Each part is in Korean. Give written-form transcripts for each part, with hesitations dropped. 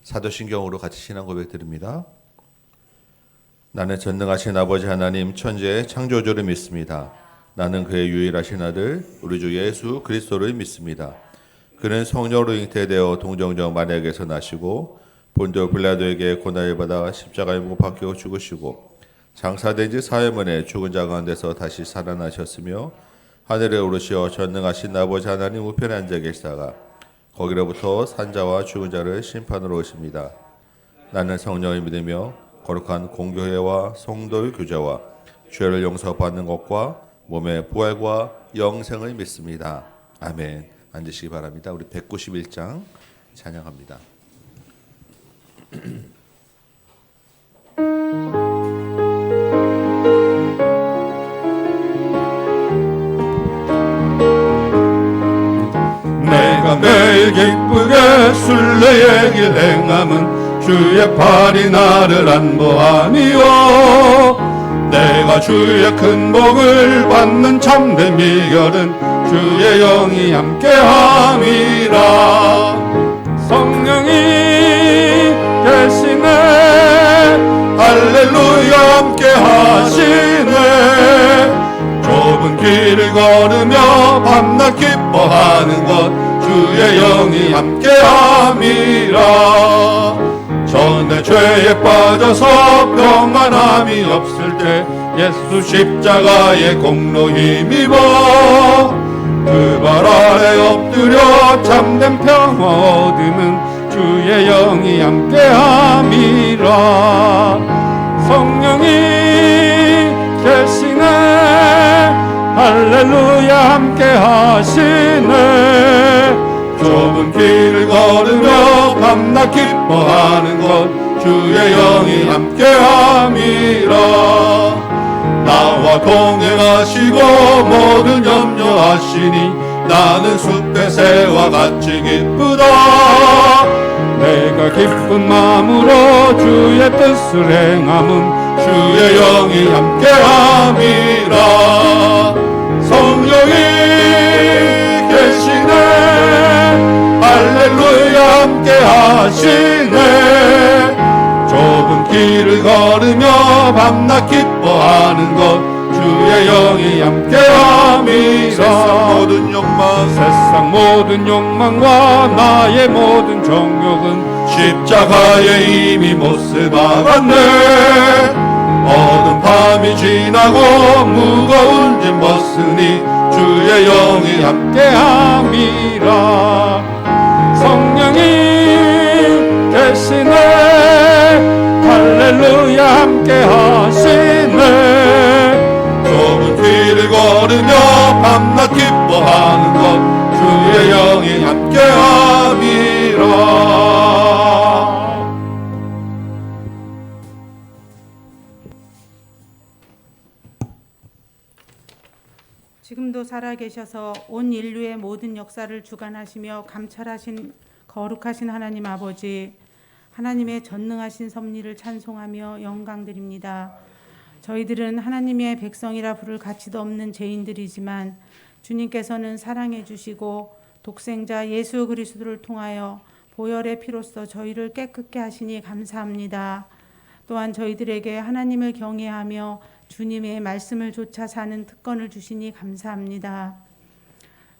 사도신경으로 같이 신앙 고백 드립니다. 나는 전능하신 아버지 하나님 천지의 창조주를 믿습니다. 나는 그의 유일하신 아들 우리 주 예수 그리스도를 믿습니다. 그는 성령으로 잉태되어 동정정 마리아에게서 나시고 본디오 빌라도에게 고난을 받아 십자가에 못 박혀 죽으시고 장사된 지 사흘 만에 죽은 자 가운데서 다시 살아나셨으며 하늘에 오르시어 전능하신 아버지 하나님 우편에 앉아 계시다가 거기로부터 산자와 죽은 자를 심판으로 오십니다. 나는 성령을 믿으며 거룩한 공교회와 성도의 교제와 죄를 용서받는 것과 몸의 부활과 영생을 믿습니다. 아멘. 앉으시기 바랍니다. 우리 191장 찬양합니다. 내가 매일 기쁘게 순례의 길 행함은 주의 팔이 나를 안보하니요. 내가 주의 큰 복을 받는 참된 비결은 주의 영이 함께함이라. 성령이 계시네, 할렐루야 함께하시네. 좁은 길을 걸으며 밤낮 기뻐하는 것 주의 영이 함께함이라. 전에 죄에 빠져서 평안함이 없을 때 예수 십자가의 공로 힘입어 그 발 아래 엎드려 참된 평화 얻으면 주의 영이 함께함이라. 성령이 계시네, 할렐루야 함께하시네. 좁은 길을 걸으며 밤낮 기뻐하는 것 주의 영이 함께함이라. 나와 동행하시고 모든 염려하시니 나는 숲의 새와 같이 기쁘다. 내가 기쁜 마음으로 주의 뜻을 행함은 주의 영이 함께함이라. 성령이 계시네, 할렐루야 함께하시네. 좁은 길을 걸으며 밤낮 기뻐하는 것 주의 영이 함께함이라. 세상 모든 욕망과 나의 모든 정욕은 십자가에 이미 못을 박았네. 어두운 밤이 지나고 무거운 짐 벗으니 주의 영이 함께함이라. 성령이 계시네, 할렐루야 함께하시네. 좁은 길을 걸으며 밤낮 기뻐하는 것 주의 영이 함께함이라. 지금도 살아계셔서 온 인류의 모든 역사를 주관하시며 감찰하신 거룩하신 하나님 아버지, 하나님의 전능하신 섭리를 찬송하며 영광드립니다. 저희들은 하나님의 백성이라 부를 가치도 없는 죄인들이지만 주님께서는 사랑해 주시고 독생자 예수 그리스도를 통하여 보혈의 피로써 저희를 깨끗게 하시니 감사합니다. 또한 저희들에게 하나님을 경외하며 주님의 말씀을 좇아 사는 특권을 주시니 감사합니다.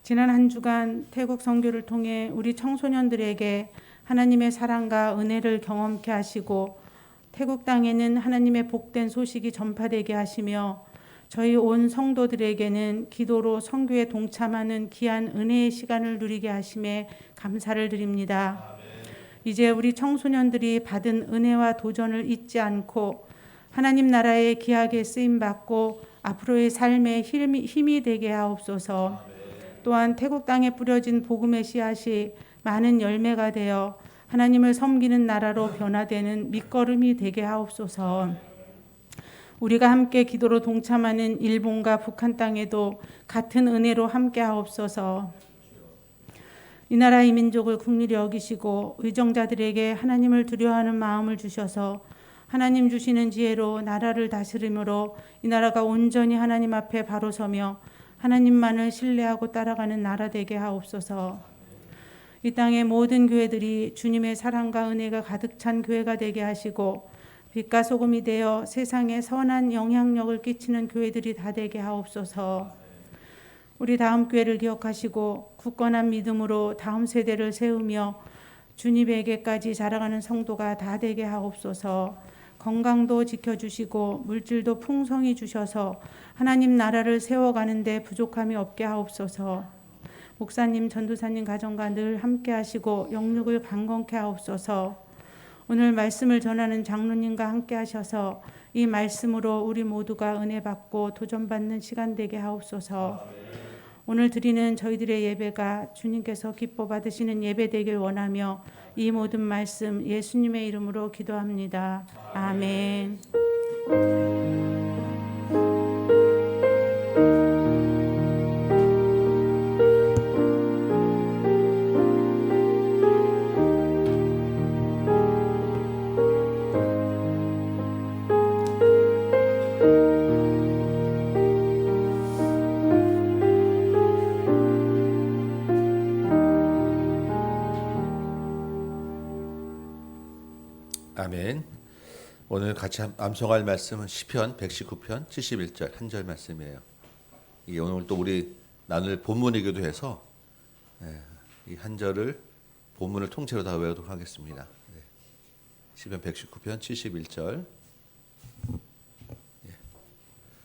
지난 한 주간 태국 선교를 통해 우리 청소년들에게 하나님의 사랑과 은혜를 경험케 하시고 태국 땅에는 하나님의 복된 소식이 전파되게 하시며 저희 온 성도들에게는 기도로 선교에 동참하는 귀한 은혜의 시간을 누리게 하심에 감사를 드립니다. 이제 우리 청소년들이 받은 은혜와 도전을 잊지 않고 하나님 나라에 귀하게 쓰임받고 앞으로의 삶에 힘이 되게 하옵소서. 또한 태국 땅에 뿌려진 복음의 씨앗이 많은 열매가 되어 하나님을 섬기는 나라로 변화되는 밑거름이 되게 하옵소서. 우리가 함께 기도로 동참하는 일본과 북한 땅에도 같은 은혜로 함께 하옵소서. 이 나라 이 민족을 긍휼히 여기시고 의정자들에게 하나님을 두려워하는 마음을 주셔서 하나님 주시는 지혜로 나라를 다스림으로 이 나라가 온전히 하나님 앞에 바로 서며 하나님만을 신뢰하고 따라가는 나라 되게 하옵소서. 이 땅의 모든 교회들이 주님의 사랑과 은혜가 가득 찬 교회가 되게 하시고 빛과 소금이 되어 세상에 선한 영향력을 끼치는 교회들이 다 되게 하옵소서. 우리 다음 교회를 기억하시고 굳건한 믿음으로 다음 세대를 세우며 주님에게까지 자라가는 성도가 다 되게 하옵소서. 건강도 지켜주시고 물질도 풍성히 주셔서 하나님 나라를 세워가는데 부족함이 없게 하옵소서. 목사님, 전도사님 가정과 늘 함께 하시고 영육을 강건케 하옵소서. 오늘 말씀을 전하는 장로님과 함께 하셔서 이 말씀으로 우리 모두가 은혜 받고 도전받는 시간 되게 하옵소서. 오늘 드리는 저희들의 예배가 주님께서 기뻐 받으시는 예배 되길 원하며 이 모든 말씀 예수님의 이름으로 기도합니다. 아멘. 아멘. 오늘 같이 암송할 말씀은 시편 119편 71절 한 절 말씀이에요. 이게 오늘 또 우리 나눌 본문이기도 해서 이 한 절을 본문을 통째로 다 외우도록 하겠습니다. 시편 119편 71절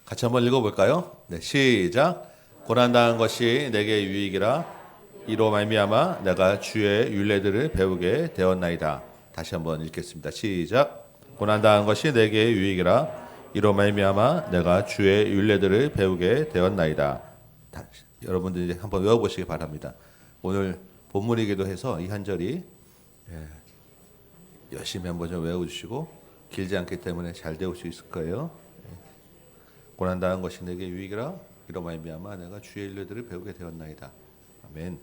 같이 한번 읽어볼까요? 네, 시작. 고난당한 것이 내게 유익이라 이로 말미암아 내가 주의 율례들을 배우게 되었나이다. 다시 한번 읽겠습니다. 시작. 고난당한 것이 내게 유익이라 이로 말미암아 내가 주의 율례들을 배우게 되었나이다. 여러분들 이제 한번 외워보시기 바랍니다. 오늘 본문이기도 해서 이 한 절이 열심히 한번 좀 외워주시고 길지 않기 때문에 잘 배울 수 있을 거예요. 고난당한 것이 내게 유익이라 이로 말미암아 내가 주의 율례들을 배우게 되었나이다. 아멘.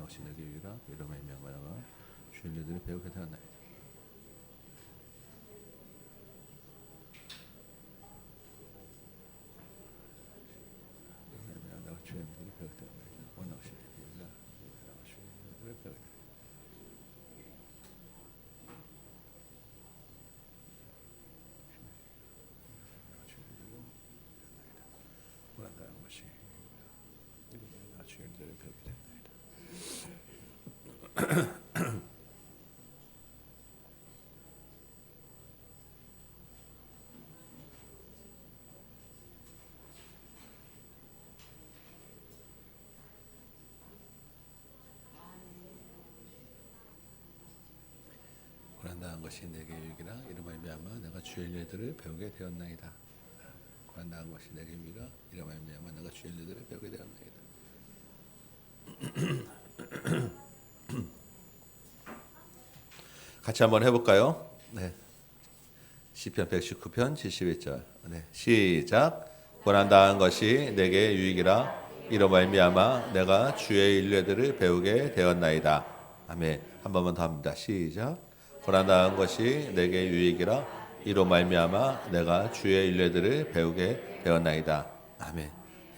것이 내게 유익이라 이로 말미암아 내가 주의 율례들을 배우게 되었나이다. 내가 주의 율례들을 배우게 되었나이다. 원하고 싶은 일이라 내가 주의 율례들을 배우게 되었나이다. 고난당한 것이 이로 말미암아 주의 율례들을 배우게 되었나이다. 고난당한 것이 내게 유익이라 이로 말미암아 내가 주의 율례들을 배우게 되었나이다. 고난당한 것이 내게 유익이라 이로 말미암아 내가 주의 율례들을 배우게 되었나이다. 같이 한번 해볼까요? 네. 시편 119편 71절. 네. 시작. 고난당한 것이 내게 유익이라 이로 말미암아 내가 주의 율례들을 배우게 되었나이다. 아멘. 한 번만 더 합니다. 시작. 고난당한 것이 내게 유익이라 이로 말미암아 내가 주의 율례들을 배우게 되었나이다. 아멘.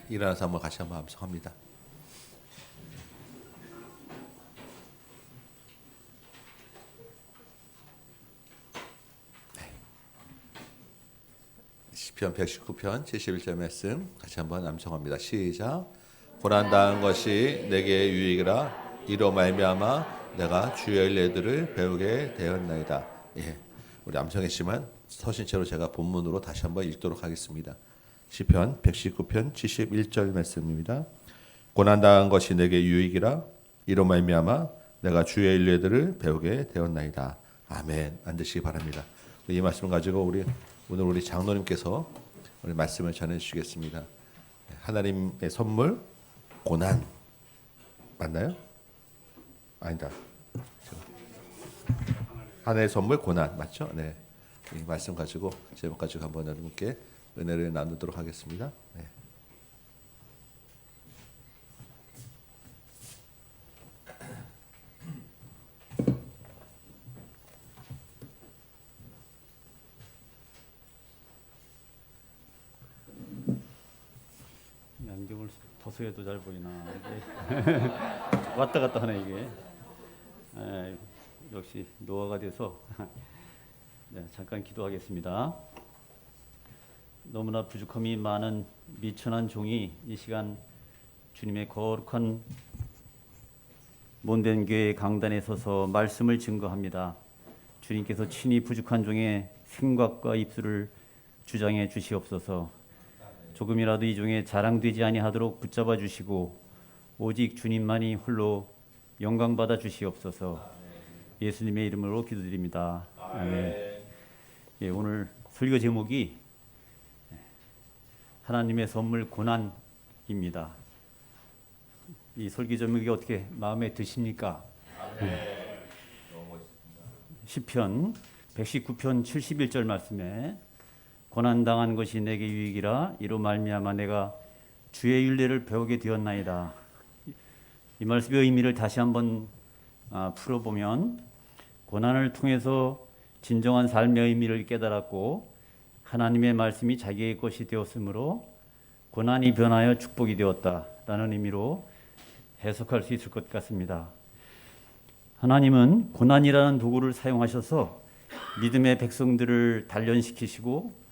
일어나서 한번 같이 한번 암송합니다. 시편 119편 71절 말씀 같이 한번 암송합니다. 시작. 고난당한 것이 내게 유익이라 이로 말미암아 내가 주의 율례들을 배우게 되었나이다. 예, 우리 암송했지만 서신체로 제가 본문으로 다시 한번 읽도록 하겠습니다. 시편 119편 71절 말씀입니다. 고난당한 것이 내게 유익이라 이로 말미암아 내가 주의 율례들을 배우게 되었나이다. 아멘. 앉으시기 바랍니다. 이 말씀을 가지고 오늘 우리 장로님께서 우리 말씀을 전해 주시겠습니다. 하나님의 선물 고난 맞나요? 아니다. 하나님의 선물 고난 맞죠? 네. 이 말씀 가지고 제목 가지고 한번 여러분께 은혜를 나누도록 하겠습니다. 네. 안경을 벗어야도 잘 보이나 이게 왔다 갔다 하네 이게. 역시 노화가 돼서 네, 잠깐 기도하겠습니다. 너무나 부족함이 많은 미천한 종이 이 시간 주님의 거룩한 몸된 교회 강단에 서서 말씀을 증거합니다. 주님께서 친히 부족한 종의 생각과 입술을 주장해 주시옵소서. 조금이라도 이 종에 자랑되지 아니하도록 붙잡아 주시고 오직 주님만이 홀로 영광 받아 주시옵소서. 예수님의 이름으로 기도드립니다. 아멘. 예, 오늘 설교 제목이 하나님의 선물 고난입니다. 이 설교 제목이 어떻게 마음에 드십니까? 시편 119편 71절 말씀에 고난 당한 것이 내게 유익이라 이로 말미암아 내가 주의 율례를 배우게 되었나이다. 이 말씀의 의미를 다시 한번 풀어보면 고난을 통해서 진정한 삶의 의미를 깨달았고 하나님의 말씀이 자기의 것이 되었으므로 고난이 변하여 축복이 되었다라는 의미로 해석할 수 있을 것 같습니다. 하나님은 고난이라는 도구를 사용하셔서 믿음의 백성들을 단련시키시고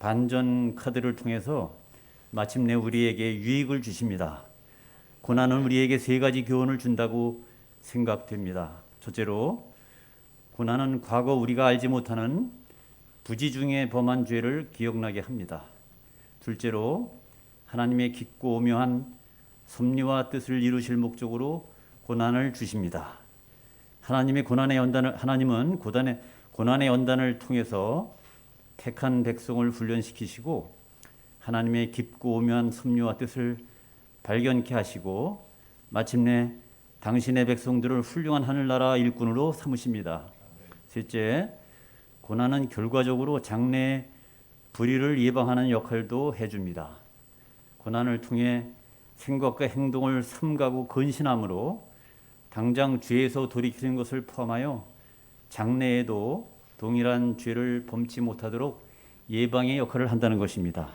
반전 카드를 통해서 마침내 우리에게 유익을 주십니다. 고난은 우리에게 세 가지 교훈을 준다고 생각됩니다. 첫째로 고난은 과거 우리가 알지 못하는 부지 중에 범한 죄를 기억나게 합니다. 둘째로 하나님의 깊고 오묘한 섭리와 뜻을 이루실 목적으로 고난을 주십니다. 하나님은 고난의 연단을 통해서 택한 백성을 훈련시키시고 하나님의 깊고 오묘한 섭리와 뜻을 발견케 하시고 마침내 당신의 백성들을 훌륭한 하늘나라 일꾼으로 삼으십니다. 셋째, 고난은 결과적으로 장래의 불의를 예방하는 역할도 해줍니다. 고난을 통해 생각과 행동을 삼가고 근신함으로 당장 죄에서 돌이키는 것을 포함하여 장래에도 동일한 죄를 범치 못하도록 예방의 역할을 한다는 것입니다.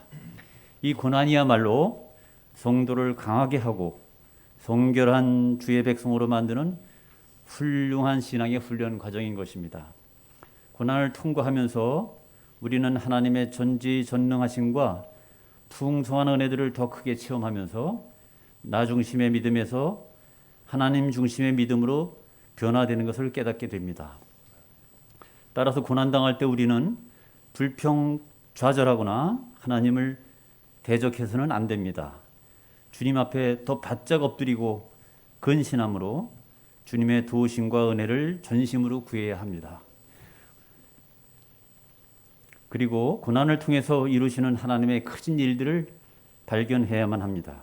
이 고난이야말로 성도를 강하게 하고 성결한 주의 백성으로 만드는 훌륭한 신앙의 훈련 과정인 것입니다. 고난을 통과하면서 우리는 하나님의 전지전능하심과 풍성한 은혜들을 더 크게 체험하면서 나 중심의 믿음에서 하나님 중심의 믿음으로 변화되는 것을 깨닫게 됩니다. 따라서 고난당할 때 우리는 불평좌절하거나 하나님을 대적해서는 안 됩니다. 주님 앞에 더 바짝 엎드리고 근신함으로 주님의 도우심과 은혜를 전심으로 구해야 합니다. 그리고 고난을 통해서 이루시는 하나님의 크신 일들을 발견해야만 합니다.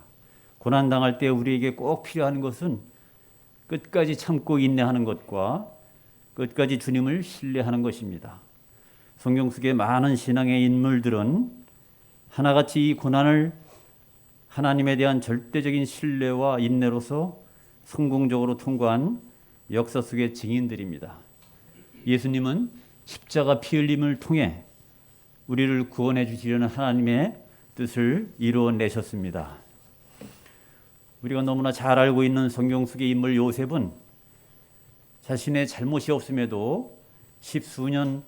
고난당할 때 우리에게 꼭 필요한 것은 끝까지 참고 인내하는 것과 끝까지 주님을 신뢰하는 것입니다. 성경 속의 많은 신앙의 인물들은 하나같이 이 고난을 하나님에 대한 절대적인 신뢰와 인내로서 성공적으로 통과한 역사 속의 증인들입니다. 예수님은 십자가 피 흘림을 통해 우리를 구원해 주시려는 하나님의 뜻을 이루어내셨습니다. 우리가 너무나 잘 알고 있는 성경 속의 인물 요셉은 자신의 잘못이 없음에도 십수년의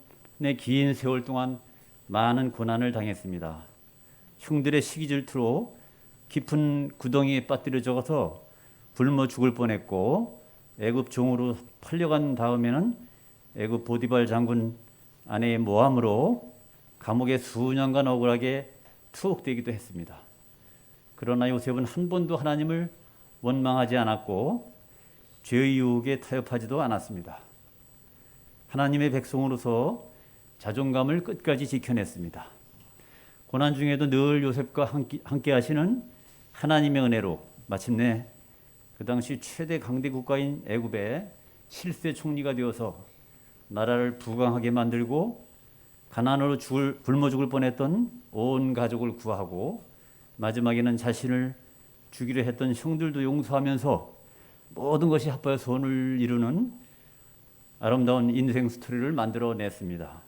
긴 세월 동안 많은 고난을 당했습니다. 형들의 시기 질투로 깊은 구덩이에 빠뜨려져서 굶어 죽을 뻔했고 애굽 종으로 팔려간 다음에는 애굽 보디발 장군 아내의 모함으로 감옥에 수년간 억울하게 투옥되기도 했습니다. 그러나 요셉은 한 번도 하나님을 원망하지 않았고 죄의 유혹에 타협하지도 않았습니다. 하나님의 백성으로서 자존감을 끝까지 지켜냈습니다. 고난 중에도 늘 요셉과 함께 하시는 하나님의 은혜로 마침내 그 당시 최대 강대 국가인 애굽의 실세 총리가 되어서 나라를 부강하게 만들고 가난으로 굶어 죽을 뻔했던 온 가족을 구하고 마지막에는 자신을 죽이려 했던 형들도 용서하면서 모든 것이 합하여 소원을 이루는 아름다운 인생 스토리를 만들어냈습니다.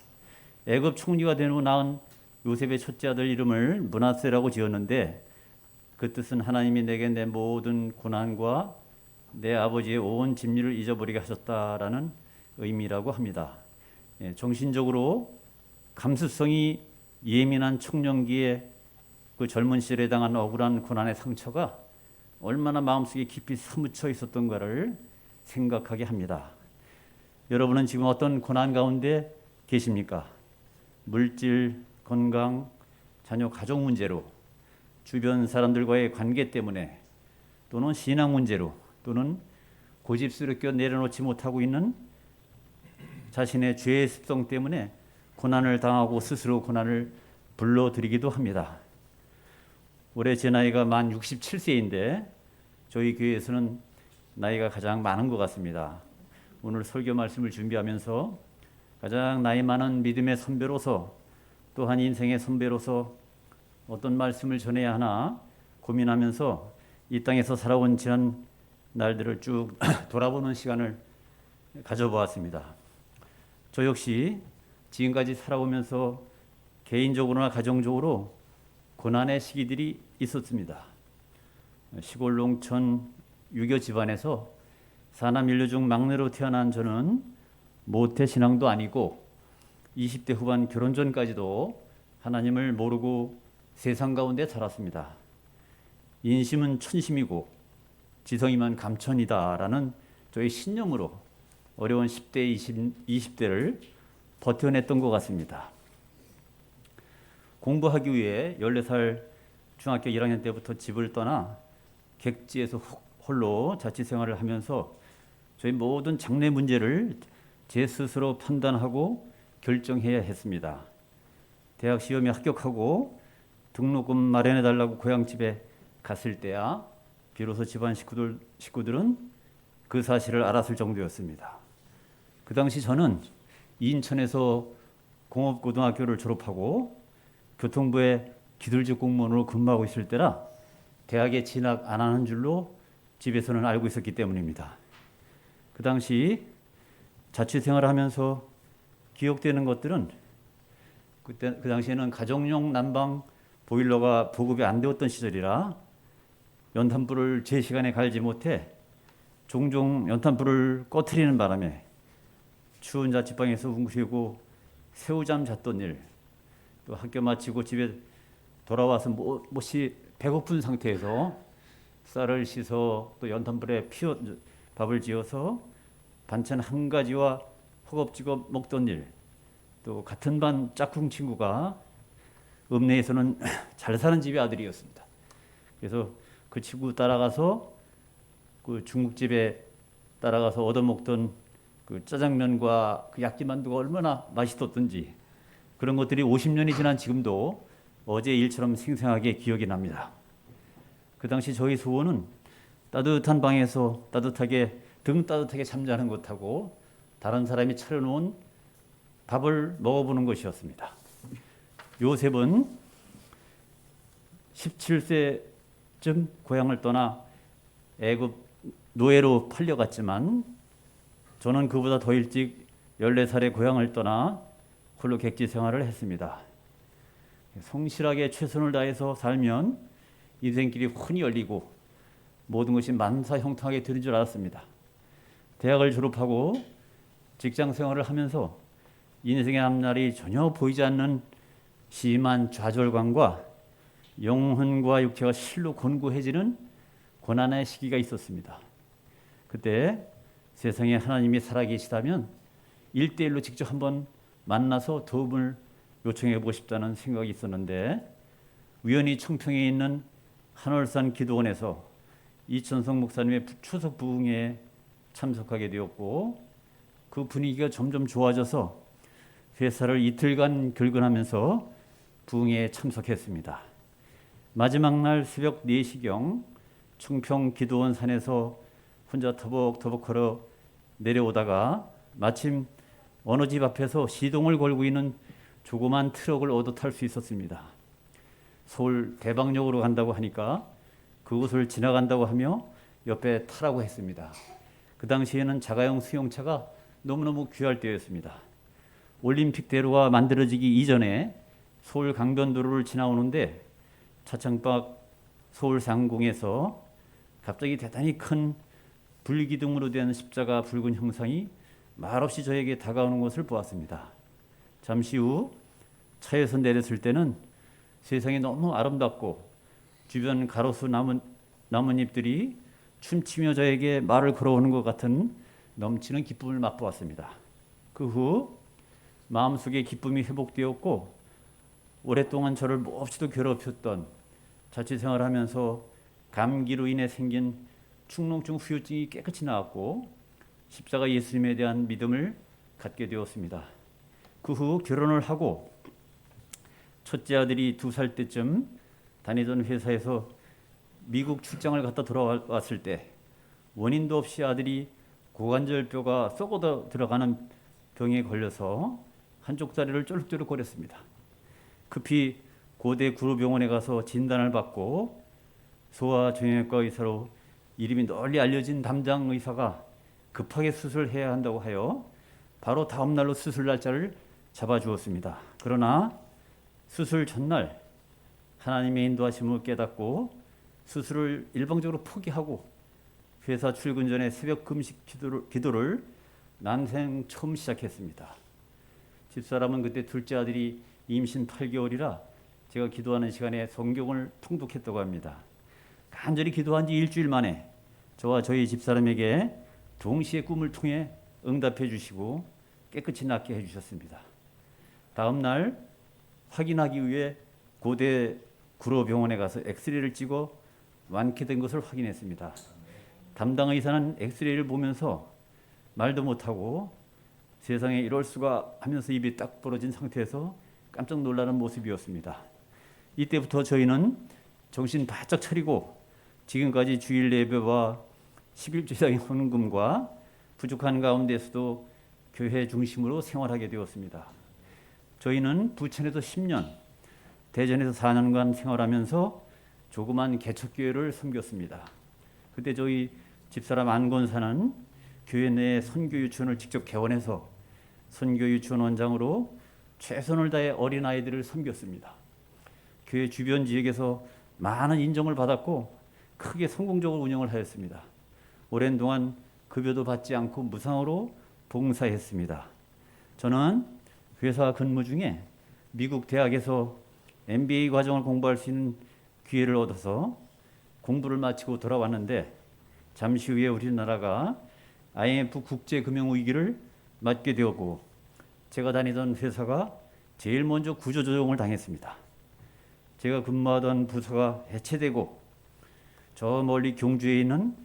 애굽 총리가 된 후 낳은 요셉의 첫째 아들 이름을 므낫세라고 지었는데 그 뜻은 하나님이 내게 내 모든 고난과 내 아버지의 온 진리를 잊어버리게 하셨다라는 의미라고 합니다. 정신적으로 감수성이 예민한 청년기에 그 젊은 시절에 당한 억울한 고난의 상처가 얼마나 마음속에 깊이 사무쳐 있었던가를 생각하게 합니다. 여러분은 지금 어떤 고난 가운데 계십니까? 물질, 건강, 자녀, 가족 문제로, 주변 사람들과의 관계 때문에, 또는 신앙 문제로, 또는 고집스럽게 내려놓지 못하고 있는 자신의 죄의 습성 때문에 고난을 당하고 스스로 고난을 불러들이기도 합니다. 올해 제 나이가 만 67세인데 저희 교회에서는 나이가 가장 많은 것 같습니다. 오늘 설교 말씀을 준비하면서 가장 나이 많은 믿음의 선배로서, 또한 인생의 선배로서 어떤 말씀을 전해야 하나 고민하면서 이 땅에서 살아온 지난 날들을 쭉 돌아보는 시간을 가져보았습니다. 저 역시 지금까지 살아오면서 개인적으로나 가정적으로 고난의 시기들이 있었습니다. 시골 농촌 유교 집안에서 사남 일녀 중 막내로 태어난 저는 모태 신앙도 아니고 20대 후반 결혼 전까지도 하나님을 모르고 세상 가운데 살았습니다. 인심은 천심이고 지성이면 감천이다라는 저의 신념으로 어려운 10대, 20대를 버텨냈던 것 같습니다. 공부하기 위해 14살 중학교 1학년 때부터 집을 떠나 객지에서 홀로 자취 생활을 하면서 저희 모든 장래 문제를 제 스스로 판단하고 결정해야 했습니다. 대학 시험에 합격하고 등록금 마련해달라고 고향집에 갔을 때야 비로소 집안 식구들은 그 사실을 알았을 정도였습니다. 그 당시 저는 인천에서 공업고등학교를 졸업하고 교통부의 기술직 공무원으로 근무하고 있을 때라 대학에 진학 안 하는 줄로 집에서는 알고 있었기 때문입니다. 그 당시 자취 생활을 하면서 기억되는 것들은 그 당시에는 가정용 난방 보일러가 보급이 안 되었던 시절이라 연탄불을 제 시간에 갈지 못해 종종 연탄불을 꺼트리는 바람에 추운 자취방에서 웅크리고 새우잠 잤던 일, 또 학교 마치고 집에 돌아와서 몹시 배고픈 상태에서 쌀을 씻어 또 연탄불에 밥을 지어서 반찬 한 가지와 허겁지겁 먹던 일, 또 같은 반 짝꿍 친구가 읍내에서는 잘 사는 집의 아들이었습니다. 그래서 그 친구 따라가서 그 중국집에 따라가서 얻어먹던 그 짜장면과 그 야끼만두가 얼마나 맛있었던지 그런 것들이 50년이 지난 지금도 어제 일처럼 생생하게 기억이 납니다. 그 당시 저희 소원은 따뜻한 방에서 등 따뜻하게 잠자는 것하고 다른 사람이 차려놓은 밥을 먹어보는 것이었습니다. 요셉은 17세쯤 고향을 떠나 애굽 노예로 팔려갔지만 저는 그보다 더 일찍 14살에 고향을 떠나 홀로 객지 생활을 했습니다. 성실하게 최선을 다해서 살면 인생길이 훤히 열리고 모든 것이 만사형통하게 되는 줄 알았습니다. 대학을 졸업하고 직장 생활을 하면서 인생의 앞날이 전혀 보이지 않는 심한 좌절감과 영혼과 육체가 실로 곤고해지는 고난의 시기가 있었습니다. 그때 세상에 하나님이 살아계시다면 1대1로 직접 한번 만나서 도움을 요청해 보고 싶다는 생각이 있었는데 우연히 청평에 있는 한월산 기도원에서 이천성 목사님의 추석 부흥에 참석하게 되었고 그 분위기가 점점 좋아져서 회사를 이틀간 결근하면서 부흥에 참석했습니다. 마지막 날 새벽 4시경 청평 기도원 산에서 혼자 터벅터벅 걸어 내려오다가 마침 어느 집 앞에서 시동을 걸고 있는 조그만 트럭을 얻어 탈 수 있었습니다. 서울 대방역으로 간다고 하니까 그곳을 지나간다고 하며 옆에 타라고 했습니다. 그 당시에는 자가용 수용차가 너무너무 귀할 때였습니다. 올림픽대로가 만들어지기 이전에 서울 강변도로를 지나오는데 차창밖 서울 상공에서 갑자기 대단히 큰 불기둥으로 된 십자가 붉은 형상이 말없이 저에게 다가오는 것을 보았습니다. 잠시 후 차에서 내렸을 때는 세상이 너무 아름답고 주변 가로수 나뭇잎들이 춤추며 저에게 말을 걸어오는 것 같은 넘치는 기쁨을 맛보았습니다. 그 후 마음속에 기쁨이 회복되었고 오랫동안 저를 몹시도 괴롭혔던 자취생활을 하면서 감기로 인해 생긴 축농증 후유증이 깨끗이 나았고 십자가 예수님에 대한 믿음을 갖게 되었습니다. 그 후 결혼을 하고 첫째 아들이 2살 때쯤 다니던 회사에서 미국 출장을 갔다 돌아왔을 때 원인도 없이 아들이 고관절뼈가 썩어 들어가는 병에 걸려서 한쪽 다리를 쫄룩쫄룩거렸습니다. 급히 고대 구로병원에 가서 진단을 받고 소아정형외과 의사로 이름이 널리 알려진 담당 의사가 급하게 수술해야 한다고 하여 바로 다음 날로 수술 날짜를 잡아주었습니다. 그러나 수술 전날 하나님의 인도하심을 깨닫고 수술을 일방적으로 포기하고 회사 출근 전에 새벽 금식 기도를 난생 처음 시작했습니다. 집사람은 그때 둘째 아들이 임신 8개월이라 제가 기도하는 시간에 성경을 통독했다고 합니다. 간절히 기도한 지 일주일 만에 저와 저희 집사람에게 동시에 꿈을 통해 응답해 주시고 깨끗이 낫게 해주셨습니다. 다음 날 확인하기 위해 고대 구로병원에 가서 엑스레이를 찍어 완쾌된 것을 확인했습니다. 담당 의사는 엑스레이를 보면서 말도 못하고 세상에 이럴 수가 하면서 입이 딱 벌어진 상태에서 깜짝 놀라는 모습이었습니다. 이때부터 저희는 정신 바짝 차리고 지금까지 주일 예배와 11주일의 헌금과 부족한 가운데서도 교회 중심으로 생활하게 되었습니다. 저희는 부천에서 10년, 대전에서 4년간 생활하면서 조그만 개척교회를 섬겼습니다. 그때 저희 집사람 안건사는 교회 내 선교유치원을 직접 개원해서 선교유치원 원장으로 최선을 다해 어린아이들을 섬겼습니다. 교회 주변 지역에서 많은 인정을 받았고 크게 성공적으로 운영을 하였습니다. 오랜 동안 급여도 받지 않고 무상으로 봉사했습니다. 저는 회사 근무 중에 미국 대학에서 MBA 과정을 공부할 수 있는 기회를 얻어서 공부를 마치고 돌아왔는데 잠시 후에 우리나라가 IMF 국제금융위기를 맞게 되었고 제가 다니던 회사가 제일 먼저 구조조정을 당했습니다. 제가 근무하던 부서가 해체되고 저 멀리 경주에 있는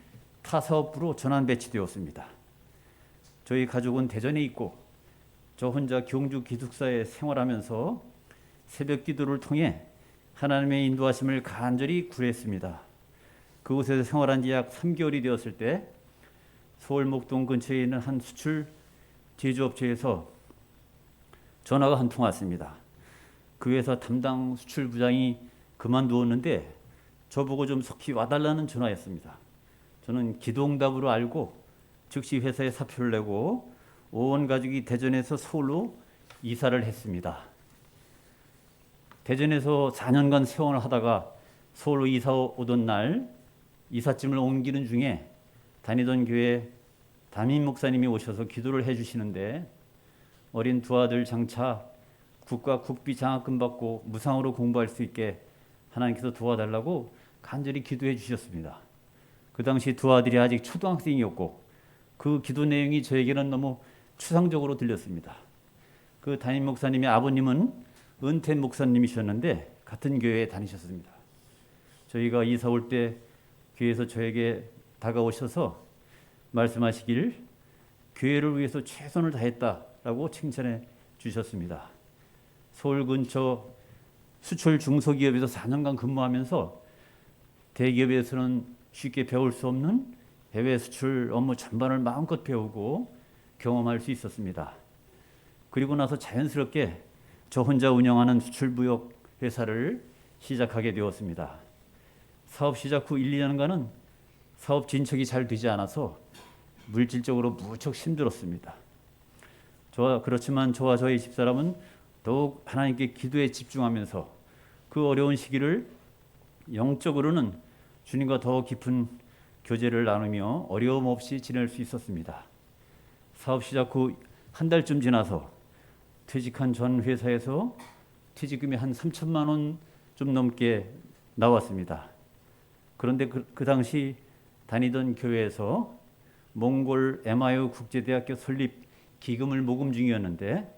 타 사업부로 전환 배치되었습니다. 저희 가족은 대전에 있고 저 혼자 경주 기숙사에 생활하면서 새벽 기도를 통해 하나님의 인도하심을 간절히 구했습니다. 그곳에서 생활한 지 약 3개월이 되었을 때 서울 목동 근처에 있는 한 수출 제조업체에서 전화가 한 통 왔습니다. 그 회사 담당 수출 부장이 그만두었는데 저보고 좀 속히 와달라는 전화였습니다. 저는 기도응답으로 알고 즉시 회사에 사표를 내고 온 가족이 대전에서 서울로 이사를 했습니다. 대전에서 4년간 세원을 하다가 서울로 이사 오던 날 이삿짐을 옮기는 중에 다니던 교회 담임 목사님이 오셔서 기도를 해주시는데 어린 두 아들 장차 국가 국비 장학금 받고 무상으로 공부할 수 있게 하나님께서 도와달라고 간절히 기도해 주셨습니다. 그 당시 두 아들이 아직 초등학생이었고 그 기도 내용이 저에게는 너무 추상적으로 들렸습니다. 그 담임 목사님의 아버님은 은퇴 목사님이셨는데 같은 교회에 다니셨습니다. 저희가 이사 올 때 교회에서 저에게 다가오셔서 말씀하시길 교회를 위해서 최선을 다했다라고 칭찬해 주셨습니다. 서울 근처 수출 중소기업에서 4년간 근무하면서 대기업에서는 쉽게 배울 수 없는 해외 수출 업무 전반을 마음껏 배우고 경험할 수 있었습니다. 그리고 나서 자연스럽게 저 혼자 운영하는 수출무역 회사를 시작하게 되었습니다. 사업 시작 후 1, 2년간은 사업 진척이 잘 되지 않아서 물질적으로 무척 힘들었습니다. 그렇지만 저와 저희 집사람은 더욱 하나님께 기도에 집중하면서 그 어려운 시기를 영적으로는 주님과 더 깊은 교제를 나누며 어려움 없이 지낼 수 있었습니다. 사업 시작 후 한 달쯤 지나서 퇴직한 전 회사에서 퇴직금이 한 3천만 원 좀 넘게 나왔습니다. 그런데 그 당시 다니던 교회에서 몽골 MIU 국제대학교 설립 기금을 모금 중이었는데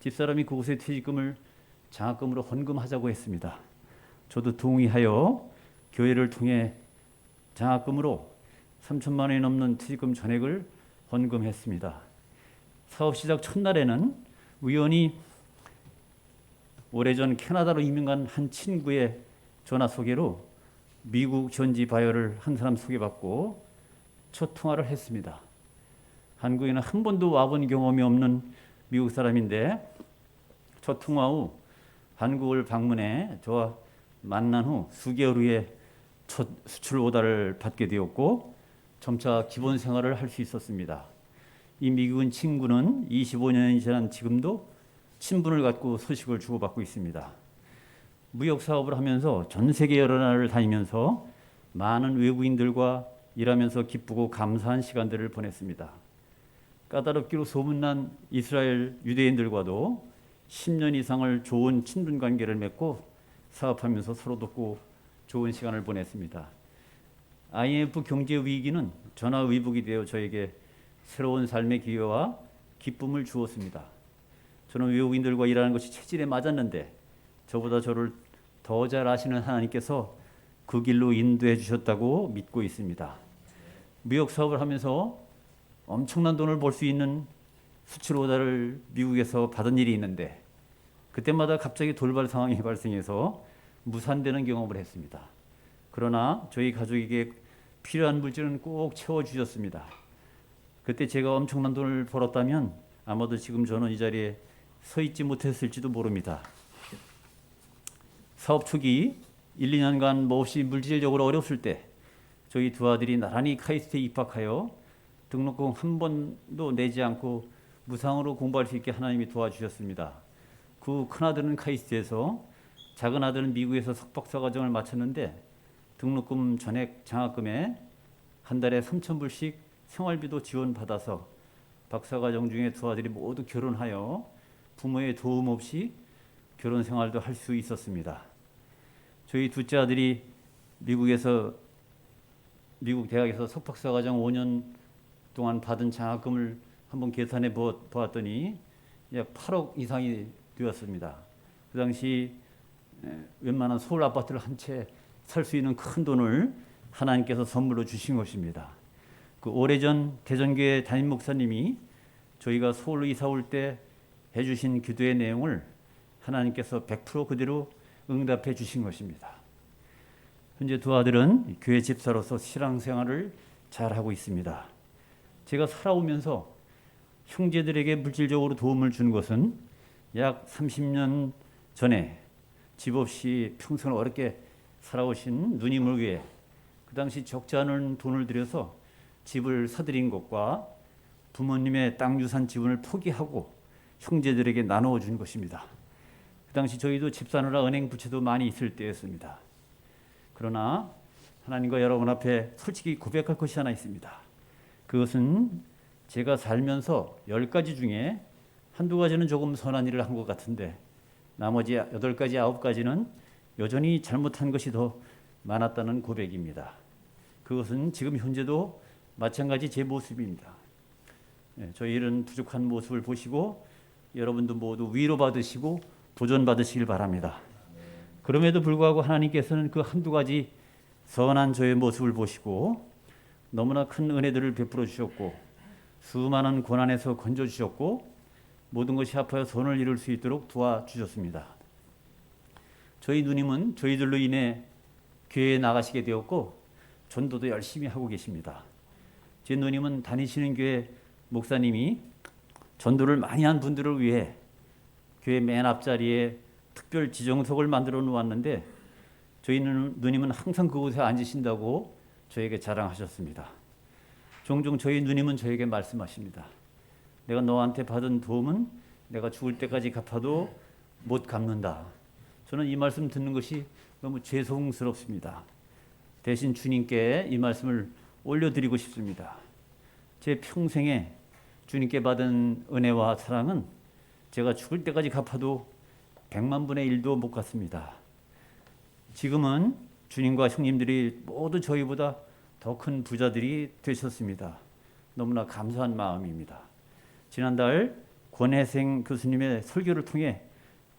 집사람이 그곳에 퇴직금을 장학금으로 헌금하자고 했습니다. 저도 동의하여 교회를 통해 장학금으로 3천만 원이 넘는 퇴직금 전액을 헌금했습니다. 사업 시작 첫날에는 우연히 오래전 캐나다로 이민 간 한 친구의 전화 소개로 미국 현지 바이어를 한 사람 소개받고 첫 통화를 했습니다. 한국에는 한 번도 와본 경험이 없는 미국 사람인데 첫 통화 후 한국을 방문해 저와 만난 후 수개월 후에 첫 수출 오다를 받게 되었고 점차 기본 생활을 할 수 있었습니다. 이 미국인 친구는 25년이 지난 지금도 친분을 갖고 소식을 주고받고 있습니다. 무역 사업을 하면서 전 세계 여러 나라를 다니면서 많은 외국인들과 일하면서 기쁘고 감사한 시간들을 보냈습니다. 까다롭기로 소문난 이스라엘 유대인들과도 10년 이상을 좋은 친분 관계를 맺고 사업하면서 서로 돕고 좋은 시간을 보냈습니다. IMF 경제 위기는 전화위복이 되어 저에게 새로운 삶의 기회와 기쁨을 주었습니다. 저는 외국인들과 일하는 것이 체질에 맞았는데 저보다 저를 더 잘 아시는 하나님께서 그 길로 인도해 주셨다고 믿고 있습니다. 무역 사업을 하면서 엄청난 돈을 벌 수 있는 수출 오다를 미국에서 받은 일이 있는데 그때마다 갑자기 돌발 상황이 발생해서 무산되는 경험을 했습니다. 그러나 저희 가족에게 필요한 물질은 꼭 채워주셨습니다. 그때 제가 엄청난 돈을 벌었다면 아마도 지금 저는 이 자리에 서 있지 못했을지도 모릅니다. 사업 초기 1, 2년간 몹시 물질적으로 어려웠을 때 저희 두 아들이 나란히 카이스트에 입학하여 등록금 한 번도 내지 않고 무상으로 공부할 수 있게 하나님이 도와주셨습니다. 그 큰아들은 카이스트에서 작은 아들은 미국에서 석박사 과정을 마쳤는데 등록금 전액 장학금에 한 달에 3,000불씩 생활비도 지원받아서 박사과정 중에 두 아들이 모두 결혼하여 부모의 도움 없이 결혼 생활도 할 수 있었습니다. 저희 둘째 아들이 미국 대학에서 석박사과정 5년 동안 받은 장학금을 한번 계산해 보았더니 약 8억 이상이 되었습니다. 그 당시 웬만한 서울 아파트를 한 채 살 수 있는 큰 돈을 하나님께서 선물로 주신 것입니다. 그 오래전 대전교회 담임 목사님이 저희가 서울로 이사 올 때 해주신 기도의 내용을 하나님께서 100% 그대로 응답해 주신 것입니다. 현재 두 아들은 교회 집사로서 신앙생활을 잘하고 있습니다. 제가 살아오면서 형제들에게 물질적으로 도움을 준 것은 약 30년 전에 집 없이 평생을 어렵게 살아오신 누님을 위해 그 당시 적지 않은 돈을 들여서 집을 사드린 것과 부모님의 땅 유산 지분을 포기하고 형제들에게 나누어 준 것입니다. 그 당시 저희도 집 사느라 은행 부채도 많이 있을 때였습니다. 그러나 하나님과 여러분 앞에 솔직히 고백할 것이 하나 있습니다. 그것은 제가 살면서 10가지 중에 한두 가지는 조금 선한 일을 한 것 같은데 나머지 8가지, 9가지는 여전히 잘못한 것이 더 많았다는 고백입니다. 그것은 지금 현재도 마찬가지 제 모습입니다. 저희 이런 부족한 모습을 보시고 여러분도 모두 위로받으시고 도전받으시길 바랍니다. 그럼에도 불구하고 하나님께서는 그 한두 가지 선한 저의 모습을 보시고 너무나 큰 은혜들을 베풀어 주셨고 수많은 고난에서 건져주셨고 모든 것이 합하여 선을 이룰 수 있도록 도와주셨습니다. 저희 누님은 저희들로 인해 교회에 나가시게 되었고 전도도 열심히 하고 계십니다. 제 누님은 다니시는 교회 목사님이 전도를 많이 한 분들을 위해 교회 맨 앞자리에 특별 지정석을 만들어 놓았는데 저희 누님은 항상 그곳에 앉으신다고 저에게 자랑하셨습니다. 종종 저희 누님은 저에게 말씀하십니다. 내가 너한테 받은 도움은 내가 죽을 때까지 갚아도 못 갚는다. 저는 이 말씀 듣는 것이 너무 죄송스럽습니다. 대신 주님께 이 말씀을 올려드리고 싶습니다. 제 평생에 주님께 받은 은혜와 사랑은 제가 죽을 때까지 갚아도 100만 분의 1도 못 갚습니다. 지금은 주님과 형님들이 모두 저희보다 더 큰 부자들이 되셨습니다. 너무나 감사한 마음입니다. 지난달 권혜생 교수님의 설교를 통해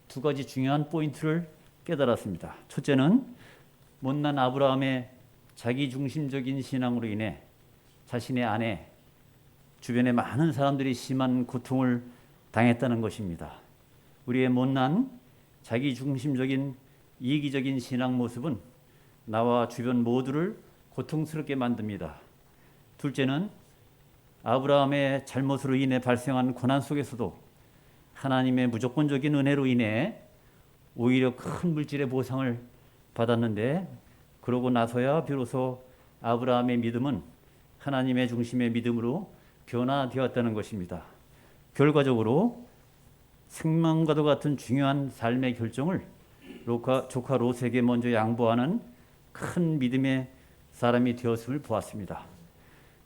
두 가지 중요한 포인트를 깨달았습니다. 첫째는 못난 아브라함의 자기중심적인 신앙으로 인해 자신의 아내, 주변에 많은 사람들이 심한 고통을 당했다는 것입니다. 우리의 못난 자기중심적인 이기적인 신앙 모습은 나와 주변 모두를 고통스럽게 만듭니다. 둘째는 아브라함의 잘못으로 인해 발생한 고난 속에서도 하나님의 무조건적인 은혜로 인해 오히려 큰 물질의 보상을 받았는데, 그러고 나서야 비로소 아브라함의 믿음은 하나님의 중심의 믿음으로 변화되었다는 것입니다. 결과적으로 생명과도 같은 중요한 삶의 결정을 조카 롯에게 먼저 양보하는 큰 믿음의 사람이 되었음을 보았습니다.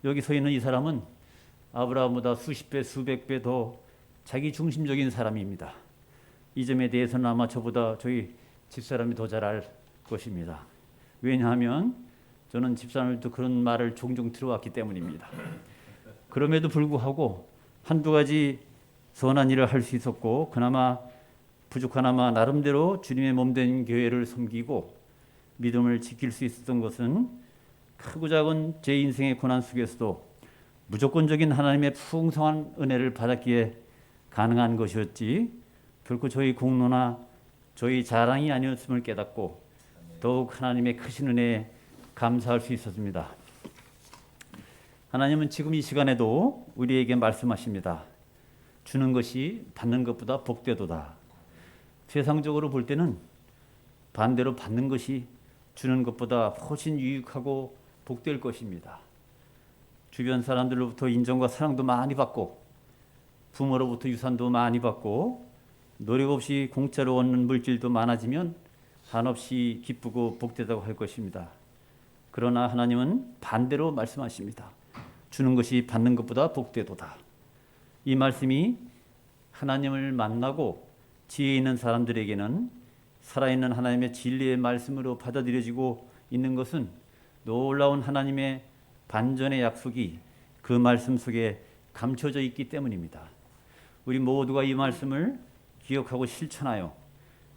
여기 서 있는 이 사람은 아브라함보다 수십 배, 수백 배 더 자기 중심적인 사람입니다. 이 점에 대해서는 아마 저보다 저희 집사람이 더 잘 알 것입니다. 왜냐하면 저는 집사람들도 그런 말을 종종 들어왔기 때문입니다. 그럼에도 불구하고 한두 가지 선한 일을 할 수 있었고, 그나마 부족하나마 나름대로 주님의 몸된 교회를 섬기고 믿음을 지킬 수 있었던 것은 크고 작은 제 인생의 고난 속에서도 무조건적인 하나님의 풍성한 은혜를 받았기에 가능한 것이었지, 결코 저희 공로나 저희 자랑이 아니었음을 깨닫고 더욱 하나님의 크신 은혜에 감사할 수 있었습니다. 하나님은 지금 이 시간에도 우리에게 말씀하십니다. 주는 것이 받는 것보다 복되도다. 세상적으로 볼 때는 반대로 받는 것이 주는 것보다 훨씬 유익하고 복될 것입니다. 주변 사람들로부터 인정과 사랑도 많이 받고, 부모로부터 유산도 많이 받고, 노력 없이 공짜로 얻는 물질도 많아지면 한없이 기쁘고 복되다고 할 것입니다. 그러나 하나님은 반대로 말씀하십니다. 주는 것이 받는 것보다 복되도다. 이 말씀이 하나님을 만나고 지혜 있는 사람들에게는 살아있는 하나님의 진리의 말씀으로 받아들여지고 있는 것은 놀라운 하나님의 반전의 약속이 그 말씀 속에 감춰져 있기 때문입니다. 우리 모두가 이 말씀을 기억하고 실천하여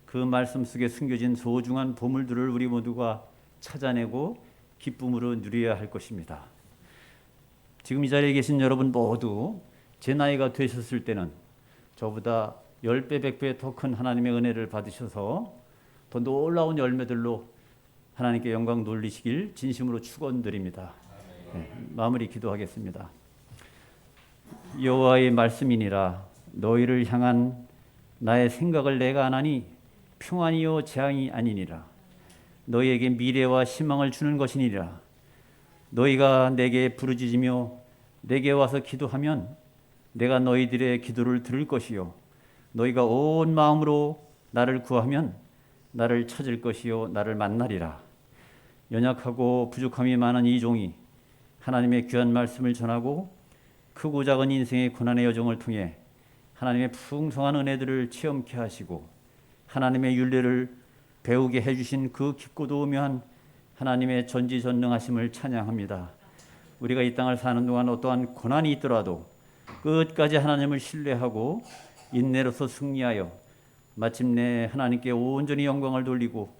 그 말씀 속에 숨겨진 소중한 보물들을 우리 모두가 찾아내고 기쁨으로 누려야 할 것입니다. 지금 이 자리에 계신 여러분 모두 제 나이가 되셨을 때는 저보다 10배, 100배 더 큰 하나님의 은혜를 받으셔서 더 놀라운 열매들로 하나님께 영광 돌리시길 진심으로 축원드립니다. 네, 마무리 기도하겠습니다. 여호와의 말씀이니라. 너희를 향한 나의 생각을 내가 아나니 평안이요 재앙이 아니니라. 너희에게 미래와 희망을 주는 것이니라. 너희가 내게 부르짖으며 내게 와서 기도하면 내가 너희들의 기도를 들을 것이요 너희가 온 마음으로 나를 구하면 나를 찾을 것이요 나를 만나리라. 연약하고 부족함이 많은 이 종이 하나님의 귀한 말씀을 전하고 크고 작은 인생의 고난의 여정을 통해 하나님의 풍성한 은혜들을 체험케 하시고 하나님의 율례를 배우게 해주신 그 깊고도 오묘한 하나님의 전지전능하심을 찬양합니다. 우리가 이 땅을 사는 동안 어떠한 고난이 있더라도 끝까지 하나님을 신뢰하고 인내로서 승리하여 마침내 하나님께 온전히 영광을 돌리고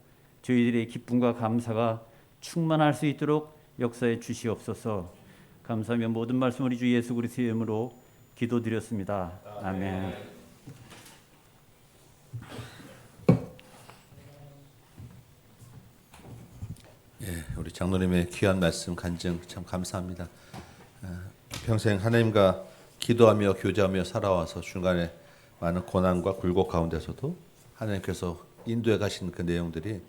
저희들의 기쁨과 감사가 충만할 수 있도록 역사해 주시옵소서. 감사하며 모든 말씀 우리 주 예수 그리스도의 이름으로 기도드렸습니다. 아멘. 예, 우리 장로님의 귀한 말씀 간증 참 감사합니다. 평생 하나님과 기도하며 교제하며 살아와서 중간에 많은 고난과 굴곡 가운데서도 하나님께서 인도해 가신 그 내용들이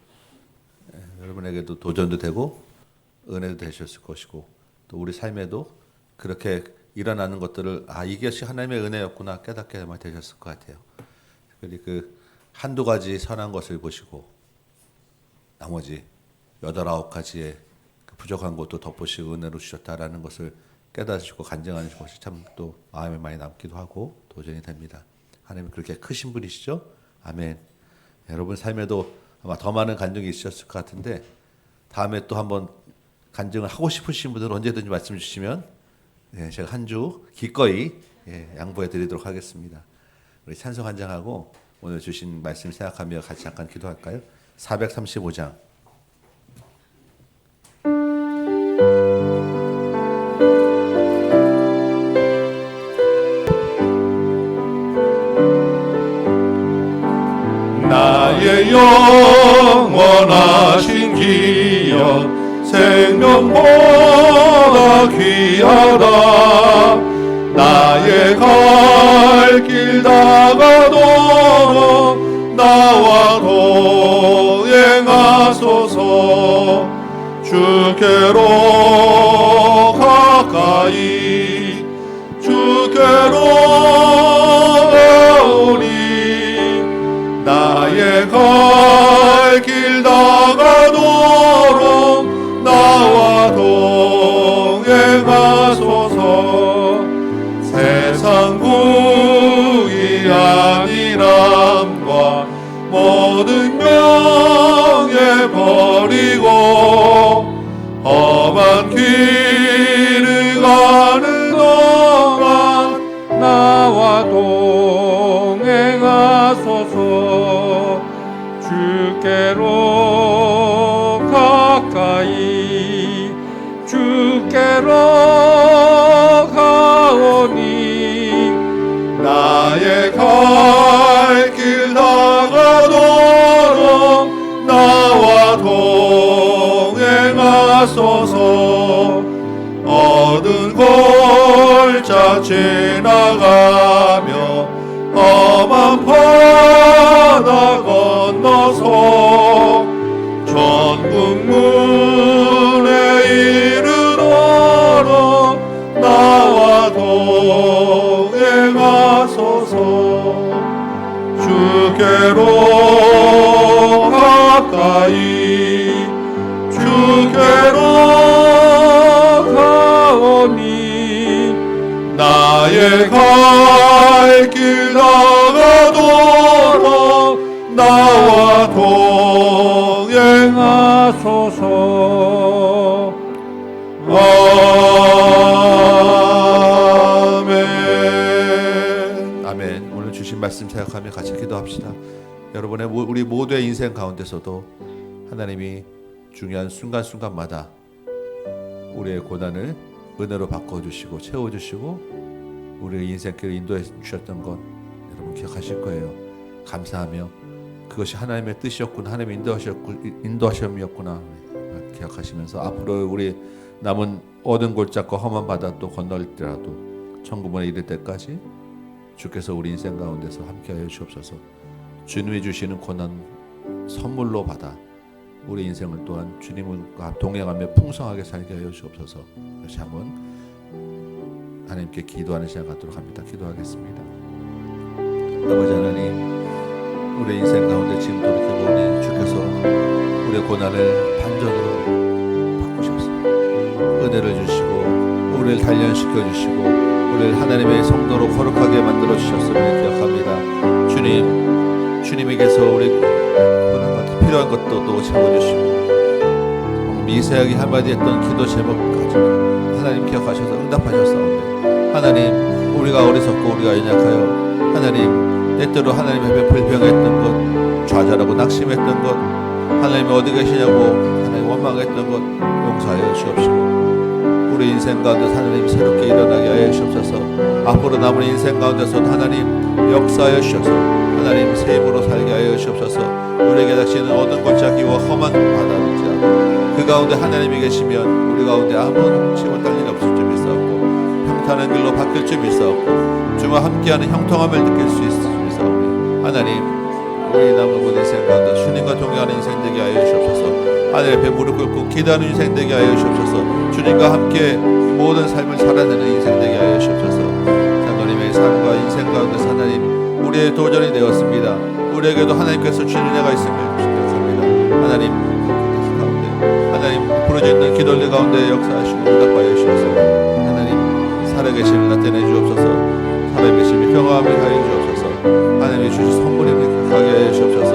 여러분에게도 도전도 되고 은혜도 되셨을 것이고, 또 우리 삶에도 그렇게 일어나는 것들을 이것이 하나님의 은혜였구나 깨닫게 되셨을 것 같아요. 특별히 그 한두 가지 선한 것을 보시고 나머지 8, 9가지의 그 부족한 것도 덮으시고 은혜로 주셨다라는 것을 깨달으시고 간증하는 것이 참 또 마음에 많이 남기도 하고 도전이 됩니다. 하나님 그렇게 크신 분이시죠? 아멘. 여러분 삶에도 아마 더 많은 간증이 있으셨을 것 같은데 다음에 또 한번 간증을 하고 싶으신 분들은 언제든지 말씀 주시면 제가 한 주 기꺼이 양보해 드리도록 하겠습니다. 우리 찬송 한 장하고 오늘 주신 말씀 생각하며 같이 잠깐 기도할까요? 435장. 나의 영원하신 기업 생명보다 귀하다. 나의 갈 길 다가도록 나와 동행하소서. 주께로 가까이 주께로 가오니 나의 갈 길 다가도록 나와 동행하소서. 세상 구이 아니람과 모든 명예 버리고 험한 길을 가는 동안 나와 동행하소서. 주께로 가까이 주께로 가오니 나의 갈 길 다가도록 나와 동행하소서. 어두운 골짜 지나가며 험한 바다 건너서 천국문에 이르도록 나와 동행하소서. 주께로 가까이 주께로 가오니 나의 갈 길 다가도록 나와 동행하소서. 아멘. 아멘. 오늘 주신 말씀 생각하며 같이 기도합시다. 여러분의 우리 모두의 인생 가운데서도 하나님이 중요한 순간순간마다 우리의 고난을 은혜로 바꿔주시고 채워주시고 우리의 인생길을 인도해 주셨던 것 여러분 기억하실 거예요. 감사하며 그것이 하나님의 뜻이었구나, 하나님의 인도하심이었구나 기억하시면서 앞으로 우리 남은 어두운 골짜기와 험한 바다 또 건널지라도 천국문에 이를 때까지 주께서 우리 인생 가운데서 함께하여 주옵소서. 주님이 주시는 고난 선물로 받아 우리 인생을 또한 주님과 동행하며 풍성하게 살게 하여 주옵소서. 다시 한번 하나님께 기도하는 시간 갖도록 합니다. 기도하겠습니다. 아버지 하나님, 우리 인생 가운데 지금 돌이켜보니 주께서 우리의 고난을 반전으로 바꾸셨습니다. 은혜를 주시고 우리를 단련시켜 주시고 우리를 하나님의 성도로 거룩하게 만들어 주셨음을 기억합니다. 주님에게서 우리 고난과 필요한 것도 또 채워주시고 미세하게 한마디 했던 기도 제목까지 하나님 기억하셔서 응답하셨사온데 하나님, 우리가 어리석고 우리가 연약하여 하나님 때때로 하나님 앞에 불평했던 것, 좌절하고 낙심했던 것, 하나님이 어디 계시냐고 하나님 원망했던 것 용서하여 주옵시고 우리 인생 가운데 하나님 새롭게 일어나게 하여 주옵소서. 앞으로 남은 인생 가운데서도 하나님 역사하여 주셔서 하나님 새 힘으로 살게 하여 주옵소서. 우리에게 닥치는 어두운 골짜기와 험한 바다일지라도 그 가운데 하나님이 계시면 우리 가운데 아무 치고 딸 일 없을 줄 믿사옵고 평탄한 길로 바뀔 줄 믿사옵고 주와 함께하는 형통함을 느낄 수 있을 줄 믿사옵니 하나님, 우리 남은 인생 가운데 주님과 동행하는 인생 되게 하여 주옵소서. 하늘 앞에 무릎 꿇고 기도하는 인생 되게 하여 주옵소서. 주님과 함께 모든 삶을 살아내는 인생 되게 하여 주옵소서. 장로님의 삶과 인생 가운데 하나님 우리의 도전이 되었습니다. 우리에게도 하나님께서 주는 은혜가 있음을 기억합니다. 하나님 부르짖는 기도를 가운데 역사하시고 응답하여 주셔서 하나님 살아계심을 나타내 주옵소서. 살아계심이 평화함을 하여 주옵소서. 하나님이 주신 선물을 기억하게 하여 주옵소서.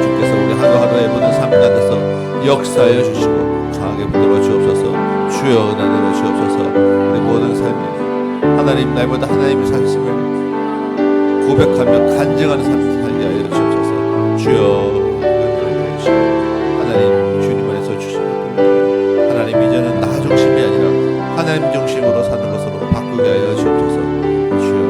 주께서 우리 하루하루의 모든 삶 가운데서 역사하여 주시고 강하게 붙들어 주옵소서. 주여 은혜 내려 주옵소서. 우리 모든 삶이 하나님 날보다 하나님의 사심을 고백하며 간증하는 삶을 살게 하여 주옵소서. 주여 은혜를 내리시고 하나님 주님 안에서 주신 것들 하나님 이제는 나 중심이 아니라 하나님 중심으로 사는 것으로 바꾸게 하여 주옵소서. 주여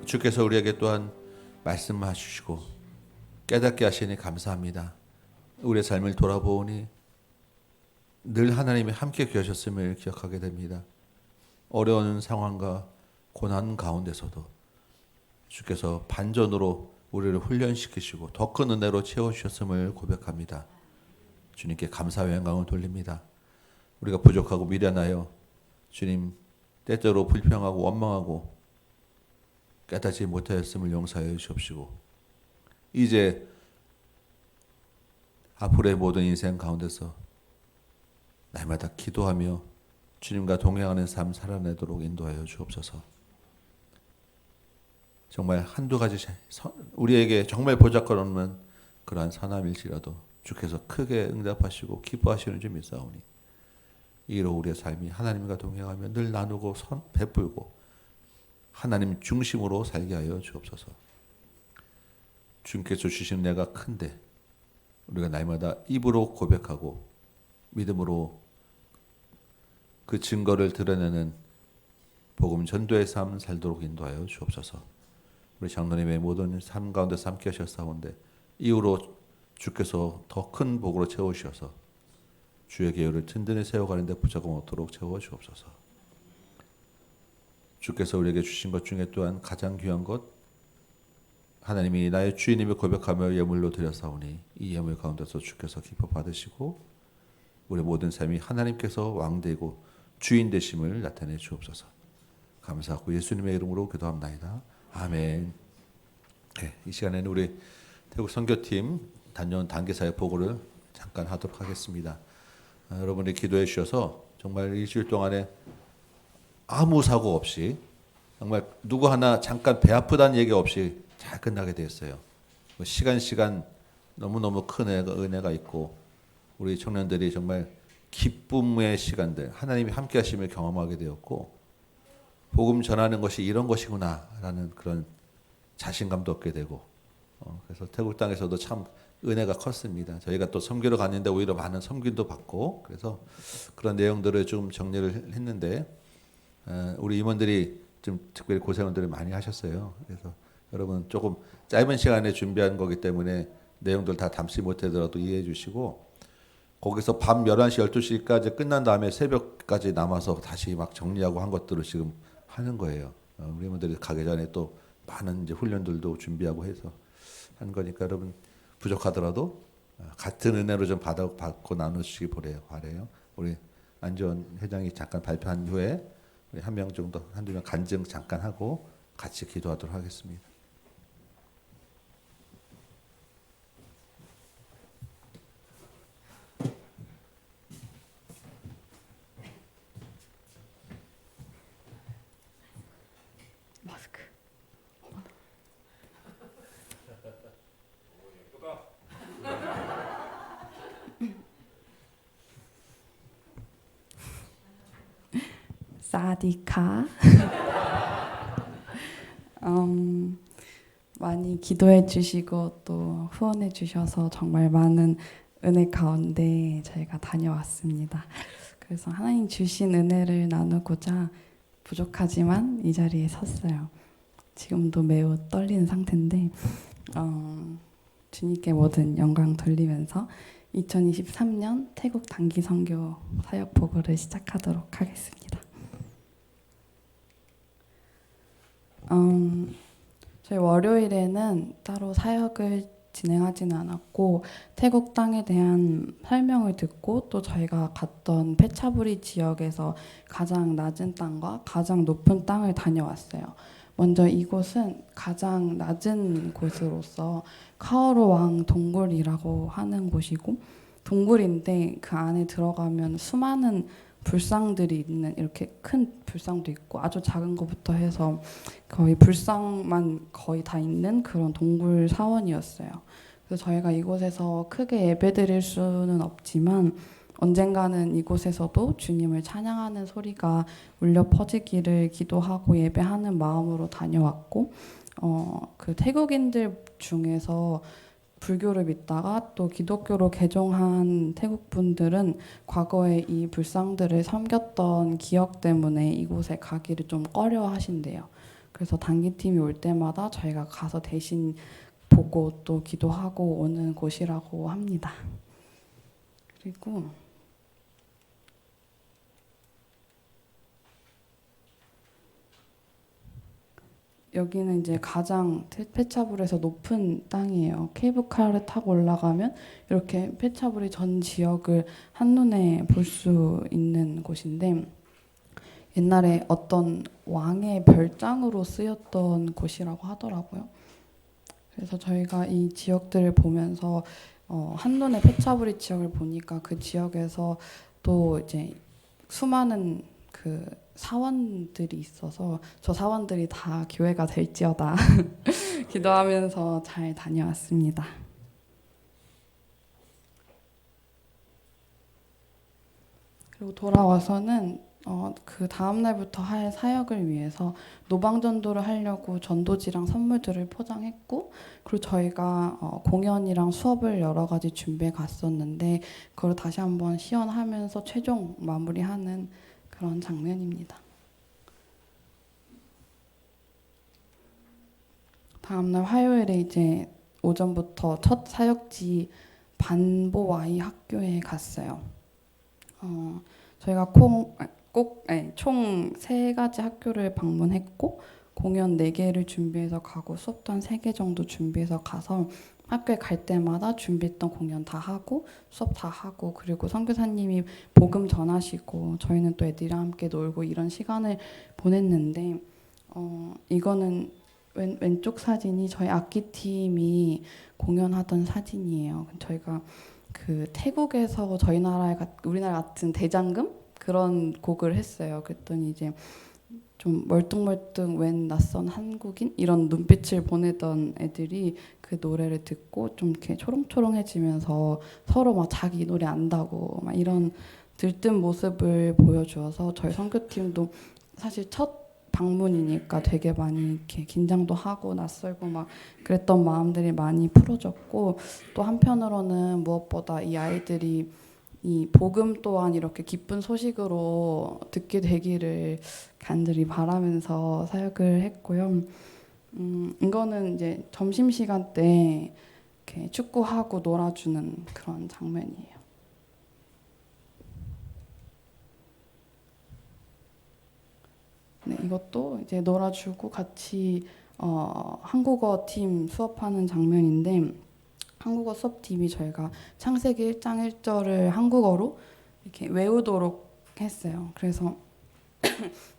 주께서 우리에게 또한 말씀하시고 깨닫게 하시니 감사합니다. 우리의 삶을 돌아보니 늘 하나님이 함께 계셨음을 기억하게 됩니다. 어려운 상황과 고난 가운데서도 주께서 반전으로 우리를 훈련시키시고 더 큰 은혜로 채워주셨음을 고백합니다. 주님께 감사와 영광을 돌립니다. 우리가 부족하고 미련하여 주님 때때로 불평하고 원망하고 깨닫지 못하였음을 용서하여 주옵시고 이제 앞으로의 모든 인생 가운데서 날마다 기도하며 주님과 동행하는 삶 살아내도록 인도하여 주옵소서. 정말 한두 가지 우리에게 정말 보잘것없는 그러한 선함일지라도 주께서 크게 응답하시고 기뻐하시는 줄 믿사오니 이로 우리의 삶이 하나님과 동행하며 늘 나누고 베풀고 하나님 중심으로 살게 하여 주옵소서. 주님께서 주신 은혜가 큰데 우리가 날마다 입으로 고백하고 믿음으로 그 증거를 드러내는 복음 전도의 삶 살도록 인도하여 주옵소서. 우리 장로님의 모든 삶 가운데 함께 하셨사온데 이후로 주께서 더 큰 복으로 채우셔서 주의 계율을 든든히 세워가는 데 부족함 없도록 채워 주옵소서. 주께서 우리에게 주신 것 중에 또한 가장 귀한 것 하나님이 나의 주인임을 고백하며 예물로 드렸사오니 이 예물 가운데서 주께서 기뻐 받으시고 우리 모든 삶이 하나님께서 왕되고 주인 되심을 나타내 주옵소서. 감사하고 예수님의 이름으로 기도합나이다. 아멘. 네, 이 시간에는 우리 태국 선교팀 다녀온 단계사의 보고를 잠깐 하도록 하겠습니다. 여러분이 기도해 주셔서 정말 일주일 동안에 아무 사고 없이 정말 누구 하나 잠깐 배 아프다는 얘기 없이 잘 끝나게 되었어요. 시간 너무너무 큰 은혜가 있고 우리 청년들이 정말 기쁨의 시간들 하나님이 함께 하심을 경험하게 되었고 복음 전하는 것이 이런 것이구나 라는 그런 자신감도 얻게 되고 그래서 태국 땅에서도 참 은혜가 컸습니다. 저희가 또 섬기러 갔는데 오히려 많은 섬김도 받고 그래서 그런 내용들을 좀 정리를 했는데 우리 임원들이 좀 특별히 고생들을 많이 하셨어요. 그래서 여러분 조금 짧은 시간에 준비한 거기 때문에 내용들 다 담지 못하더라도 이해해 주시고 거기서 밤 11시, 12시까지 끝난 다음에 새벽까지 남아서 다시 막 정리하고 한 것들을 지금 하는 거예요. 우리 분들이 가기 전에 또 많은 이제 훈련들도 준비하고 해서 한 거니까 여러분 부족하더라도 같은 은혜로 좀 받고 나누시기 바래요. 우리 안전 회장이 잠깐 발표한 후에 우리 한 명 정도, 한두 명 간증 잠깐 하고 같이 기도하도록 하겠습니다. 마스크. 사디카. 많이 기도해 주시고 또 후원해 주셔서 정말 많은 은혜 가운데 저희가 다녀왔습니다. 그래서 하나님 주신 은혜를 나누고자 부족하지만 이 자리에 섰어요. 지금도 매우 떨리는 상태인데 주님께 모든 영광 돌리면서 2023년 태국 단기 선교 사역 보고를 시작하도록 하겠습니다. 저희 월요일에는 따로 사역을 진행하지는 않았고 태국 땅에 대한 설명을 듣고 또 저희가 갔던 페차부리 지역에서 가장 낮은 땅과 가장 높은 땅을 다녀왔어요. 먼저 이곳은 가장 낮은 곳으로서 카오루 왕 동굴이라고 하는 곳이고 동굴인데 그 안에 들어가면 수많은 불상들이 있는 이렇게 큰 불상도 있고 아주 작은 것부터 해서 거의 불상만 거의 다 있는 그런 동굴 사원이었어요. 그래서 저희가 이곳에서 크게 예배드릴 수는 없지만 언젠가는 이곳에서도 주님을 찬양하는 소리가 울려 퍼지기를 기도하고 예배하는 마음으로 다녀왔고 그 태국인들 중에서 불교를 믿다가 또 기독교로 개종한 태국 분들은 과거에 이 불상들을 섬겼던 기억 때문에 이곳에 가기를 좀 꺼려 하신대요. 그래서 단기팀이 올 때마다 저희가 가서 대신 보고 또 기도하고 오는 곳이라고 합니다. 그리고 여기는 이제 가장 페차불에서 높은 땅이에요. 케이블카를 타고 올라가면 이렇게 페차불의 전 지역을 한눈에 볼 수 있는 곳인데 옛날에 어떤 왕의 별장으로 쓰였던 곳이라고 하더라고요. 그래서 저희가 이 지역들을 보면서 한눈에 페차불의 지역을 보니까 그 지역에서 또 이제 수많은 그 사원들이 있어서 저 사원들이 다 교회가 될지어다 기도하면서 잘 다녀왔습니다. 그리고 돌아와서는 그 다음 날부터 할 사역을 위해서 노방전도를 하려고 전도지랑 선물들을 포장했고 그리고 저희가 공연이랑 수업을 여러 가지 준비해 갔었는데 그걸 다시 한번 시연하면서 최종 마무리하는 그런 장면입니다. 다음날 화요일에 이제 오전부터 첫 사역지 반보와이 학교에 갔어요. 저희가 총 3가지 학교를 방문했고 공연 4개를 준비해서 가고 수업도 한 3개 정도 준비해서 가서 학교에 갈 때마다 준비했던 공연 다 하고 수업 다 하고 그리고 선교사님이 복음 전하시고 저희는 또 애들이랑 함께 놀고 이런 시간을 보냈는데 이거는 왼쪽 사진이 저희 악기팀이 공연하던 사진이에요. 저희가 그 태국에서 저희 나라에 우리나라 같은 대장금 그런 곡을 했어요. 그랬더니 이제 좀 멀뚱멀뚱 웬 낯선 한국인 이런 눈빛을 보내던 애들이 그 노래를 듣고 좀 이렇게 초롱초롱해지면서 서로 막 자기 노래 안다고 막 이런 들뜬 모습을 보여주어서 저희 선교팀도 사실 첫 방문이니까 되게 많이 이렇게 긴장도 하고 낯설고 막 그랬던 마음들이 많이 풀어졌고 또 한편으로는 무엇보다 이 아이들이 이 복음 또한 이렇게 기쁜 소식으로 듣게 되기를 간절히 바라면서 사역을 했고요. 이거는 이제 점심시간 때 이렇게 축구하고 놀아주는 그런 장면이에요. 네, 이것도 이제 놀아주고 같이 한국어 팀 수업하는 장면인데 한국어 수업팀이 저희가 창세기 1장 1절을 한국어로 이렇게 외우도록 했어요. 그래서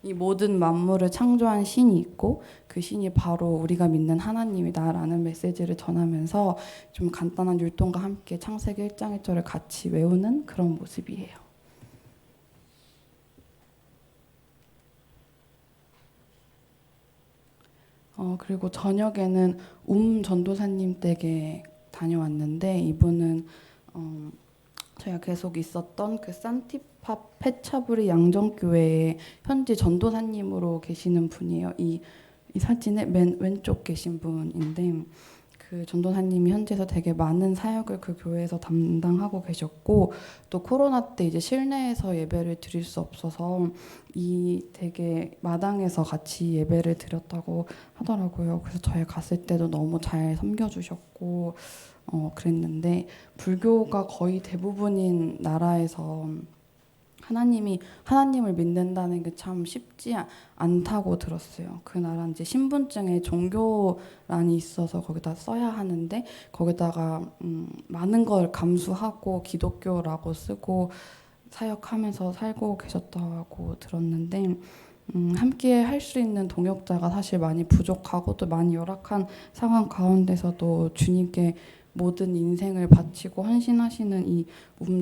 이 모든 만물을 창조한 신이 있고 그 신이 바로 우리가 믿는 하나님이다라는 메시지를 전하면서 좀 간단한 율동과 함께 창세기 1장 1절을 같이 외우는 그런 모습이에요. 그리고 저녁에는 전도사님 댁에 다녀왔는데 이분은 저희가 계속 있었던 그 산티파 페차부리 양정교회의 현지 전도사님으로 계시는 분이에요. 이 사진의 맨 왼쪽 계신 분인데 그 전도사님이 현지에서 되게 많은 사역을 그 교회에서 담당하고 계셨고 또 코로나 때 이제 실내에서 예배를 드릴 수 없어서 이 되게 마당에서 같이 예배를 드렸다고 하더라고요. 그래서 저희 갔을 때도 너무 잘 섬겨주셨고 그랬는데 불교가 거의 대부분인 나라에서 하나님을 믿는다는 게 참 쉽지 않다고 들었어요. 그날은 이제 신분증에 종교란이 있어서 거기다 써야 하는데 거기다가 많은 걸 감수하고 기독교라고 쓰고 사역하면서 살고 계셨다고 들었는데 함께 할 수 있는 동역자가 사실 많이 부족하고 또 많이 열악한 상황 가운데서도 주님께 모든 인생을 바치고 헌신하시는 이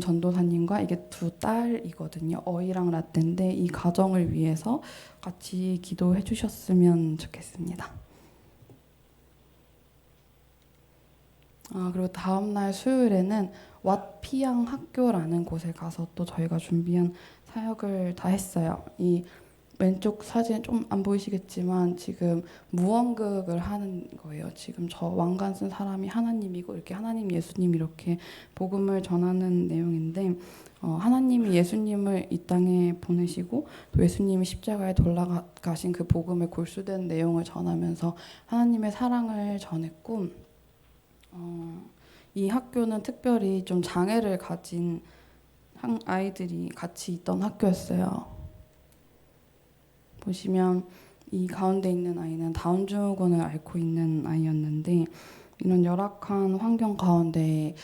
전도사님과 이게 두 딸이거든요. 어이랑 라떼인데 이 가정을 위해서 같이 기도해 주셨으면 좋겠습니다. 그리고 다음날 수요일에는 왓피앙 학교라는 곳에 가서 또 저희가 준비한 사역을 다 했어요. 이 왼쪽 사진 좀 안 보이시겠지만 지금 무언극을 하는 거예요. 지금 저 왕관 쓴 사람이 하나님이고 이렇게 하나님 예수님 이렇게 복음을 전하는 내용인데 하나님이 예수님을 이 땅에 보내시고 또 예수님이 십자가에 돌아가신 그 복음의 골수된 내용을 전하면서 하나님의 사랑을 전했고 이 학교는 특별히 좀 장애를 가진 아이들이 같이 있던 학교였어요. 보시면 이 가운데 있는 아이는 다운 증후군을 앓고 있는 아이였는데 이런 열악한 환경 가운데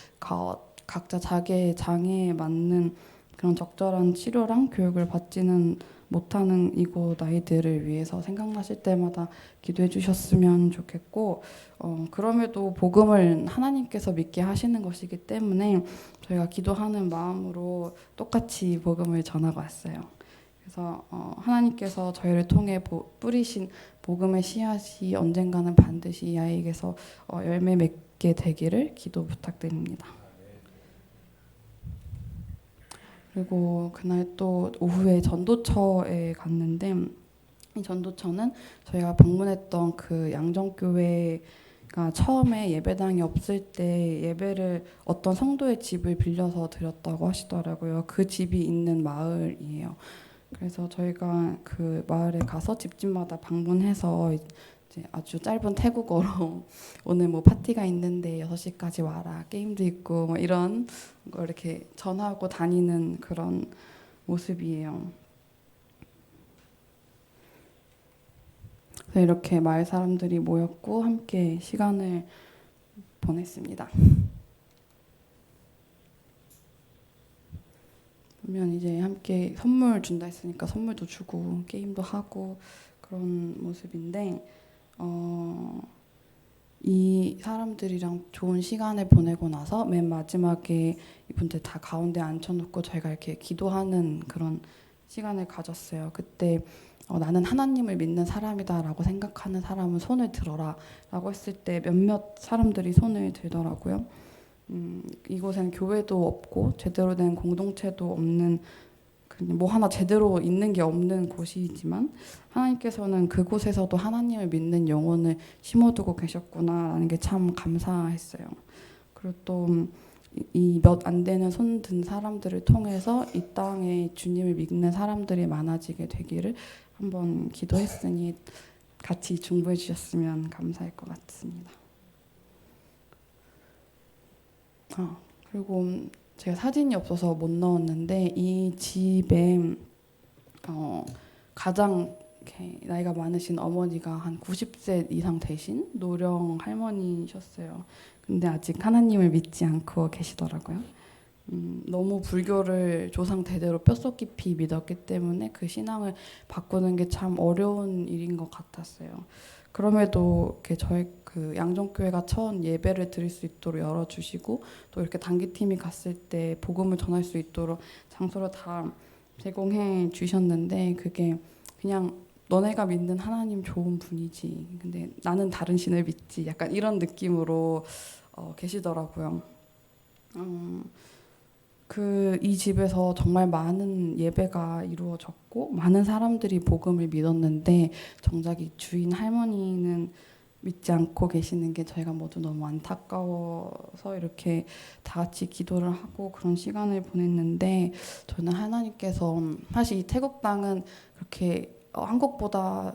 각자 자기의 장애에 맞는 그런 적절한 치료랑 교육을 받지는 못하는 이곳 아이들을 위해서 생각나실 때마다 기도해 주셨으면 좋겠고 그럼에도 복음을 하나님께서 믿게 하시는 것이기 때문에 저희가 기도하는 마음으로 똑같이 복음을 전하고 왔어요. 그래서 하나님께서 저희를 통해 뿌리신 복음의 씨앗이 언젠가는 반드시 이 아이에게서 열매 맺게 되기를 기도 부탁드립니다. 그리고 그날 또 오후에 전도처에 갔는데 이 전도처는 저희가 방문했던 그 양정교회가 처음에 예배당이 없을 때 예배를 어떤 성도의 집을 빌려서 드렸다고 하시더라고요. 그 집이 있는 마을이에요. 그래서 저희가 그 마을에 가서 집집마다 방문해서 이제 아주 짧은 태국어로 오늘 뭐 파티가 있는데 6시까지 와라 게임도 있고 뭐 이런 거 이렇게 전하고 다니는 그런 모습이에요. 그래서 이렇게 마을 사람들이 모였고 함께 시간을 보냈습니다. 그러면 이제 함께 선물 준다 했으니까 선물도 주고 게임도 하고 그런 모습인데 이 사람들이랑 좋은 시간을 보내고 나서 맨 마지막에 이분들 다 가운데 앉혀놓고 저희가 이렇게 기도하는 그런 시간을 가졌어요. 그때 나는 하나님을 믿는 사람이다라고 생각하는 사람은 손을 들어라 라고 했을 때 몇몇 사람들이 손을 들더라고요. 이곳에는 교회도 없고 제대로 된 공동체도 없는 뭐 하나 제대로 있는 게 없는 곳이지만 하나님께서는 그곳에서도 하나님을 믿는 영혼을 심어두고 계셨구나라는 게 참 감사했어요. 그리고 또 이 몇 안 되는 손 든 사람들을 통해서 이 땅에 주님을 믿는 사람들이 많아지게 되기를 한번 기도했으니 같이 중보해 주셨으면 감사할 것 같습니다. 그리고 제가 사진이 없어서 못 넣었는데 이 집에 가장 이렇게 나이가 많으신 어머니가 한 90세 이상 되신 노령 할머니셨어요. 근데 아직 하나님을 믿지 않고 계시더라고요. 너무 불교를 조상 대대로 뼛속 깊이 믿었기 때문에 그 신앙을 바꾸는 게 참 어려운 일인 것 같았어요. 그럼에도 이렇게 저희 그 양정교회가 처음 예배를 드릴 수 있도록 열어주시고 또 이렇게 단기팀이 갔을 때 복음을 전할 수 있도록 장소를 다 제공해 주셨는데 그게 그냥 너네가 믿는 하나님 좋은 분이지 근데 나는 다른 신을 믿지 약간 이런 느낌으로 계시더라고요. 이 집에서 정말 많은 예배가 이루어졌고 많은 사람들이 복음을 믿었는데 정작 이 주인 할머니는 믿지 않고 계시는 게 저희가 모두 너무 안타까워서 이렇게 다 같이 기도를 하고 그런 시간을 보냈는데 저는 하나님께서 사실 이 태국 땅은 그렇게 한국보다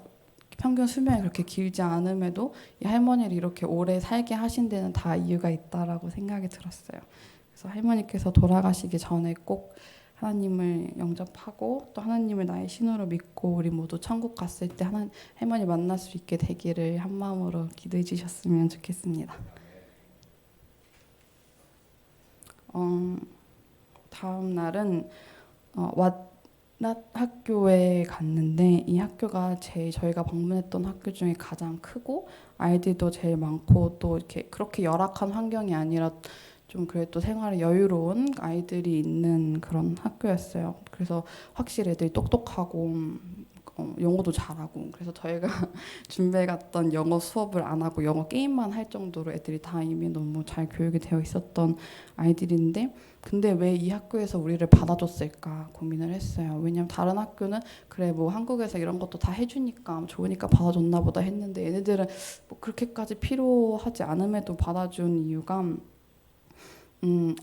평균 수명이 그렇게 길지 않음에도 이 할머니를 이렇게 오래 살게 하신 데는 다 이유가 있다라고 생각이 들었어요. 그래서 할머니께서 돌아가시기 전에 꼭 하나님을 영접하고 또 하나님을 나의 신으로 믿고 우리 모두 천국 갔을 때 할머니 만날 수 있게 되기를 한 마음으로 기도해 주셨으면 좋겠습니다. 다음 날은 왓낫 학교에 갔는데 이 학교가 저희가 방문했던 학교 중에 가장 크고 아이들도 제일 많고 또 이렇게 그렇게 열악한 환경이 아니라 좀 그래도 생활에 여유로운 아이들이 있는 그런 학교였어요. 그래서 확실히 애들이 똑똑하고 영어도 잘하고 그래서 저희가 준비해 갔던 영어 수업을 안 하고 영어 게임만 할 정도로 애들이 다 이미 너무 잘 교육이 되어 있었던 아이들인데 근데 왜 이 학교에서 우리를 받아줬을까 고민을 했어요. 왜냐면 다른 학교는 그래 뭐 한국에서 이런 것도 다 해주니까 좋으니까 받아줬나 보다 했는데 얘네들은 뭐 그렇게까지 필요하지 않음에도 받아준 이유가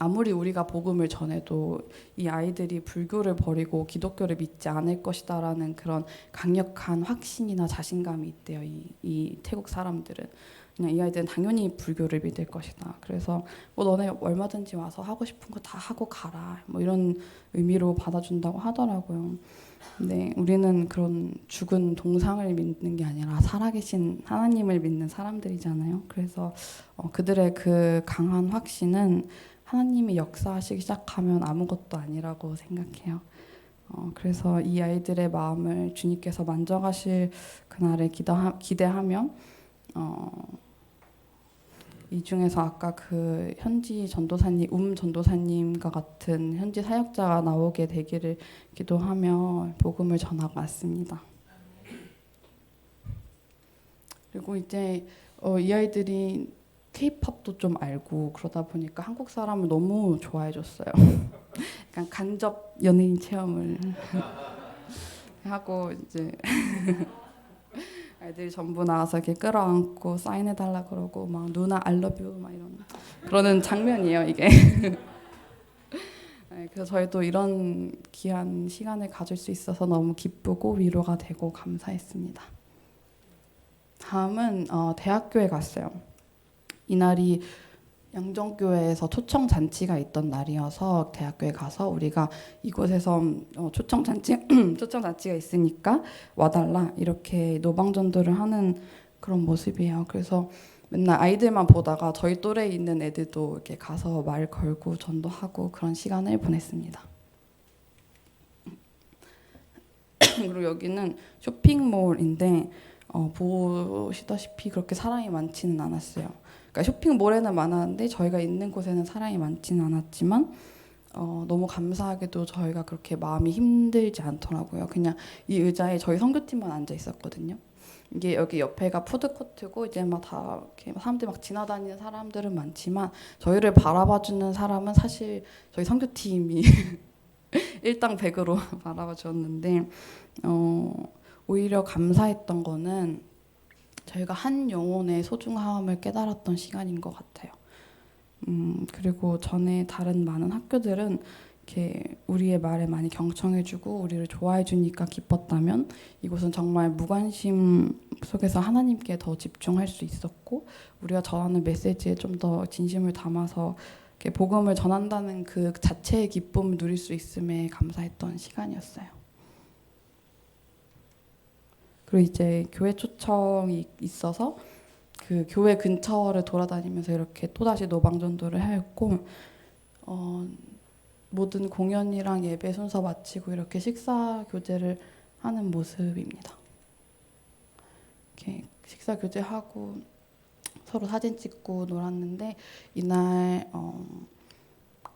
아무리 우리가 복음을 전해도 이 아이들이 불교를 버리고 기독교를 믿지 않을 것이다라는 그런 강력한 확신이나 자신감이 있대요. 이 태국 사람들은 그냥 이 아이들은 당연히 불교를 믿을 것이다. 그래서 뭐 너네 얼마든지 와서 하고 싶은 거 다 하고 가라. 뭐 이런 의미로 받아준다고 하더라고요. 근데 우리는 그런 죽은 동상을 믿는 게 아니라 살아계신 하나님을 믿는 사람들이잖아요. 그래서 그들의 그 강한 확신은 하나님이 역사하시기 시작하면 아무것도 아니라고 생각해요. 그래서 이 아이들의 마음을 주님께서 만져가실 그날을 기대하며 이 중에서 아까 그 현지 전도사님, 전도사님과 같은 현지 사역자가 나오게 되기를 기도하며 복음을 전하고 왔습니다. 그리고 이제 이 아이들이 K-팝도 좀 알고 그러다 보니까 한국 사람을 너무 좋아해줬어요. 약간 간접 연예인 체험을 하고 이제 아이들이 전부 나와서 이렇게 끌어안고 사인해달라 그러고 막 누나 I love you 막 이런 그러는 장면이에요 이게. 네, 그래서 저희도 이런 귀한 시간을 가질 수 있어서 너무 기쁘고 위로가 되고 감사했습니다. 다음은 대학교에 갔어요. 이날이 양정교회에서 초청 잔치가 있던 날이어서 대학교에 가서 우리가 이곳에서 초청 잔치가 있으니까 와달라 이렇게 노방전도를 하는 그런 모습이에요. 그래서 맨날 아이들만 보다가 저희 또래에 있는 애들도 이렇게 가서 말 걸고 전도하고 그런 시간을 보냈습니다. 그리고 여기는 쇼핑몰인데 보시다시피 그렇게 사람이 많지는 않았어요. 그러니까 쇼핑몰에는 많았는데 저희가 있는 곳에는 사람이 많지는 않았지만 너무 감사하게도 저희가 그렇게 마음이 힘들지 않더라고요. 그냥 이 의자에 저희 선교팀만 앉아 있었거든요. 이게 여기 옆에가 푸드코트고 이제 막 다 이렇게 사람들이 막 지나다니는 사람들은 많지만 저희를 바라봐주는 사람은 사실 저희 선교팀이 일당백으로 바라봐 주었는데 오히려 감사했던 거는 저희가 한 영혼의 소중함을 깨달았던 시간인 것 같아요. 그리고 전에 다른 많은 학교들은 이렇게 우리의 말에 많이 경청해주고 우리를 좋아해주니까 기뻤다면 이곳은 정말 무관심 속에서 하나님께 더 집중할 수 있었고 우리가 전하는 메시지에 좀 더 진심을 담아서 이렇게 복음을 전한다는 그 자체의 기쁨을 누릴 수 있음에 감사했던 시간이었어요. 그리고 이제 교회 초청이 있어서 그 교회 근처를 돌아다니면서 이렇게 또다시 노방전도를 하였고 모든 공연이랑 예배 순서 마치고 이렇게 식사 교제를 하는 모습입니다. 이렇게 식사 교제하고 서로 사진 찍고 놀았는데 이날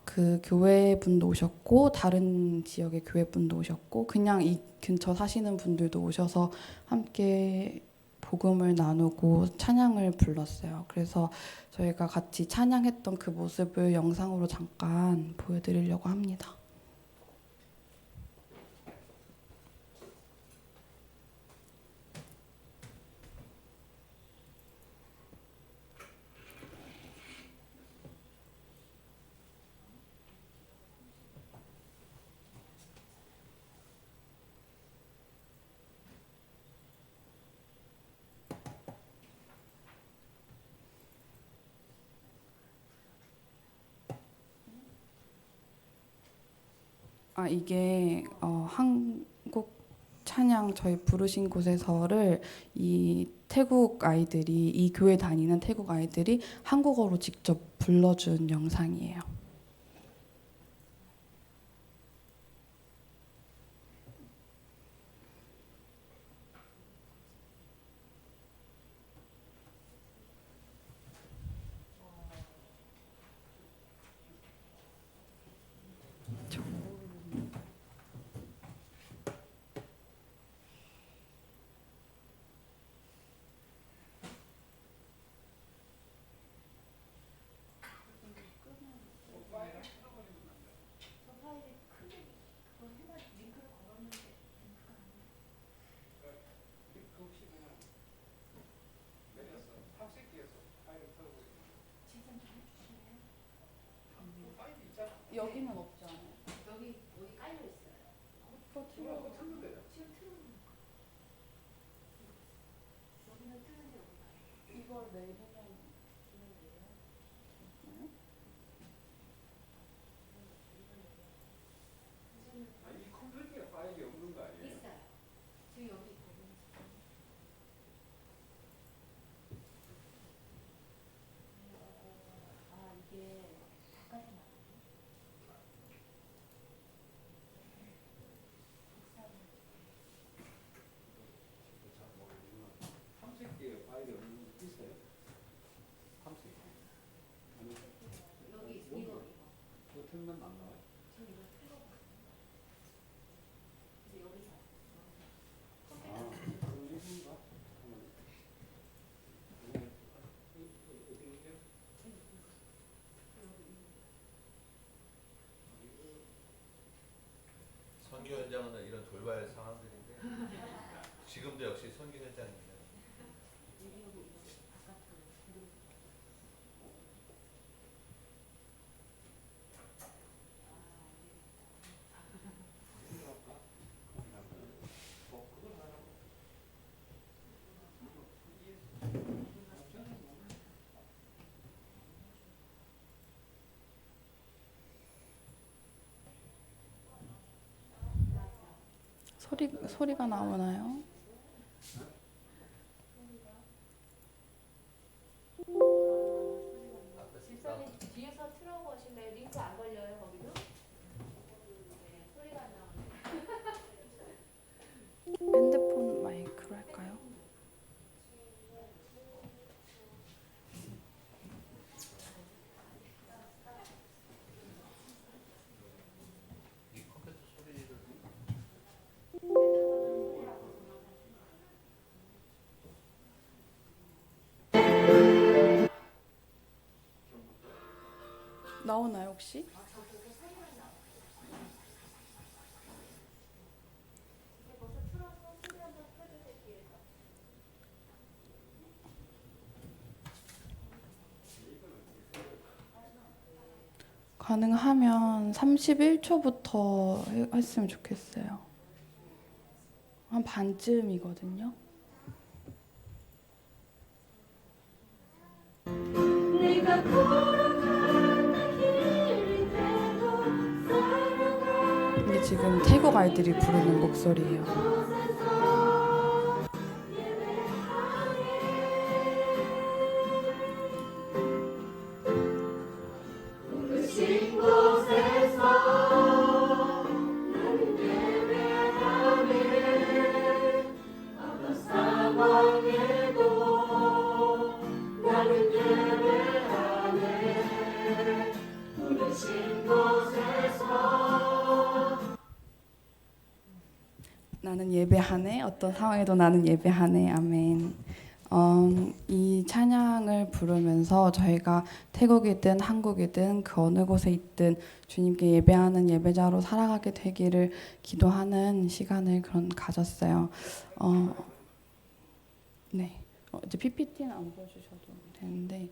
그 교회 분도 오셨고 다른 지역의 교회 분도 오셨고 그냥 이 근처 사시는 분들도 오셔서 함께 복음을 나누고 찬양을 불렀어요. 그래서 저희가 같이 찬양했던 그 모습을 영상으로 잠깐 보여드리려고 합니다. 이게 한국 찬양 저희 부르신 곳에서를 이 태국 아이들이 이 교회 다니는 태국 아이들이 한국어로 직접 불러준 영상이에요. 여기는 없지 않아요? 여기 깔려 있어요. 여기는 틀는데 여기가. 이걸 내리면 아니 컴퓨터에 파일이 없는 거 아니에요? 있어요. 지금 여기 있거든요. 이게 바깥에 나와요. 30개의 파일이 없는 거 있어요? 30개. 여기 이거. 그 틀면 안 나와요? 지금 이거 틀어봤어요. 근데 여기서 아, 그럼 이건가? 선교 현장은 이런 돌발 상황들인데 지금도 역시 선교 현장입니다. 소리가 나오나요? 집사님 뒤에서 틀어보실래요? 링크 안 걸려요 거기도? 네, 소리가 안 나오네. 핸드폰 마이크로 할까요? 이 컴퓨터 소리를 나오나요 혹시? 가능하면 31초부터 했으면 좋겠어요. 한 반쯤이거든요. 내가 걸어가는 길이 되고 살아가는 이게 지금 태국 아이들이 부르는 목소리예요. 곳에서 부르신 곳에서 나는 예배하네. 어떤 상황에도 나는 예배하네. 부르신 곳에서 나는 예배하네. 어떤 상황에도 나는 예배하네. 아멘. 이 찬양을 부르면서 저희가 태국이든 한국이든 그 어느 곳에 있든 주님께 예배하는 예배자로 살아가게 되기를 기도하는 시간을 가졌어요. 네. 이제 PPT는 안 보여주셔도 되는데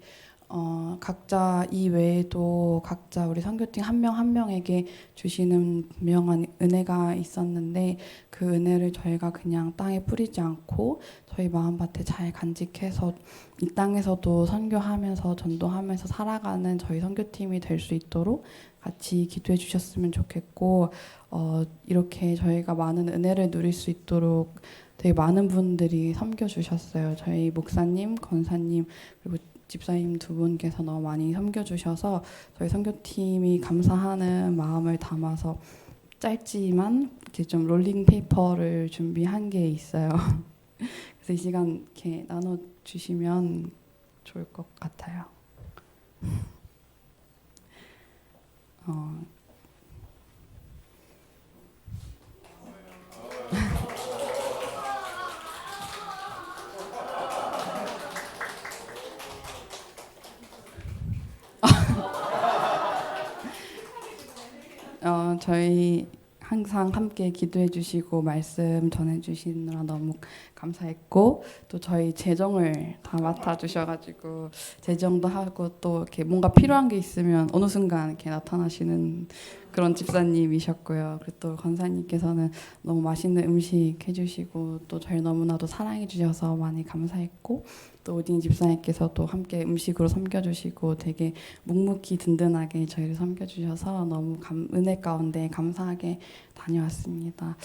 각자 이 외에도 각자 우리 선교팀 한 명 한 명에게 주시는 분명한 은혜가 있었는데 그 은혜를 저희가 그냥 땅에 뿌리지 않고 저희 마음밭에 잘 간직해서 이 땅에서도 선교하면서 전도하면서 살아가는 저희 선교팀이 될 수 있도록 같이 기도해 주셨으면 좋겠고, 이렇게 저희가 많은 은혜를 누릴 수 있도록 되게 많은 분들이 섬겨 주셨어요. 저희 목사님, 권사님, 그리고 집사님 두 분께서 너무 많이 섬겨 주셔서 저희 선교팀이 감사하는 마음을 담아서 짧지만 이렇게 좀 롤링 페이퍼를 준비한 게 있어요. 그래서 이 시간 이렇게 나눠 주시면 좋을 것 같아요. 저희 항상 함께 기도해 주시고 말씀 전해 주시느라 너무 감사했고, 또 저희 재정을 다 맡아 주셔가지고 재정도 하고, 또 이렇게 뭔가 필요한 게 있으면 어느 순간 이렇게 나타나시는 그런 집사님이셨고요. 그리고 또 권사님께서는 너무 맛있는 음식 해주시고 또 저희 너무나도 사랑해 주셔서 많이 감사했고, 또 오딘 집사님께서도 함께 음식으로 섬겨주시고 되게 묵묵히 든든하게 저희를 섬겨주셔서 너무 은혜 가운데 감사하게 다녀왔습니다.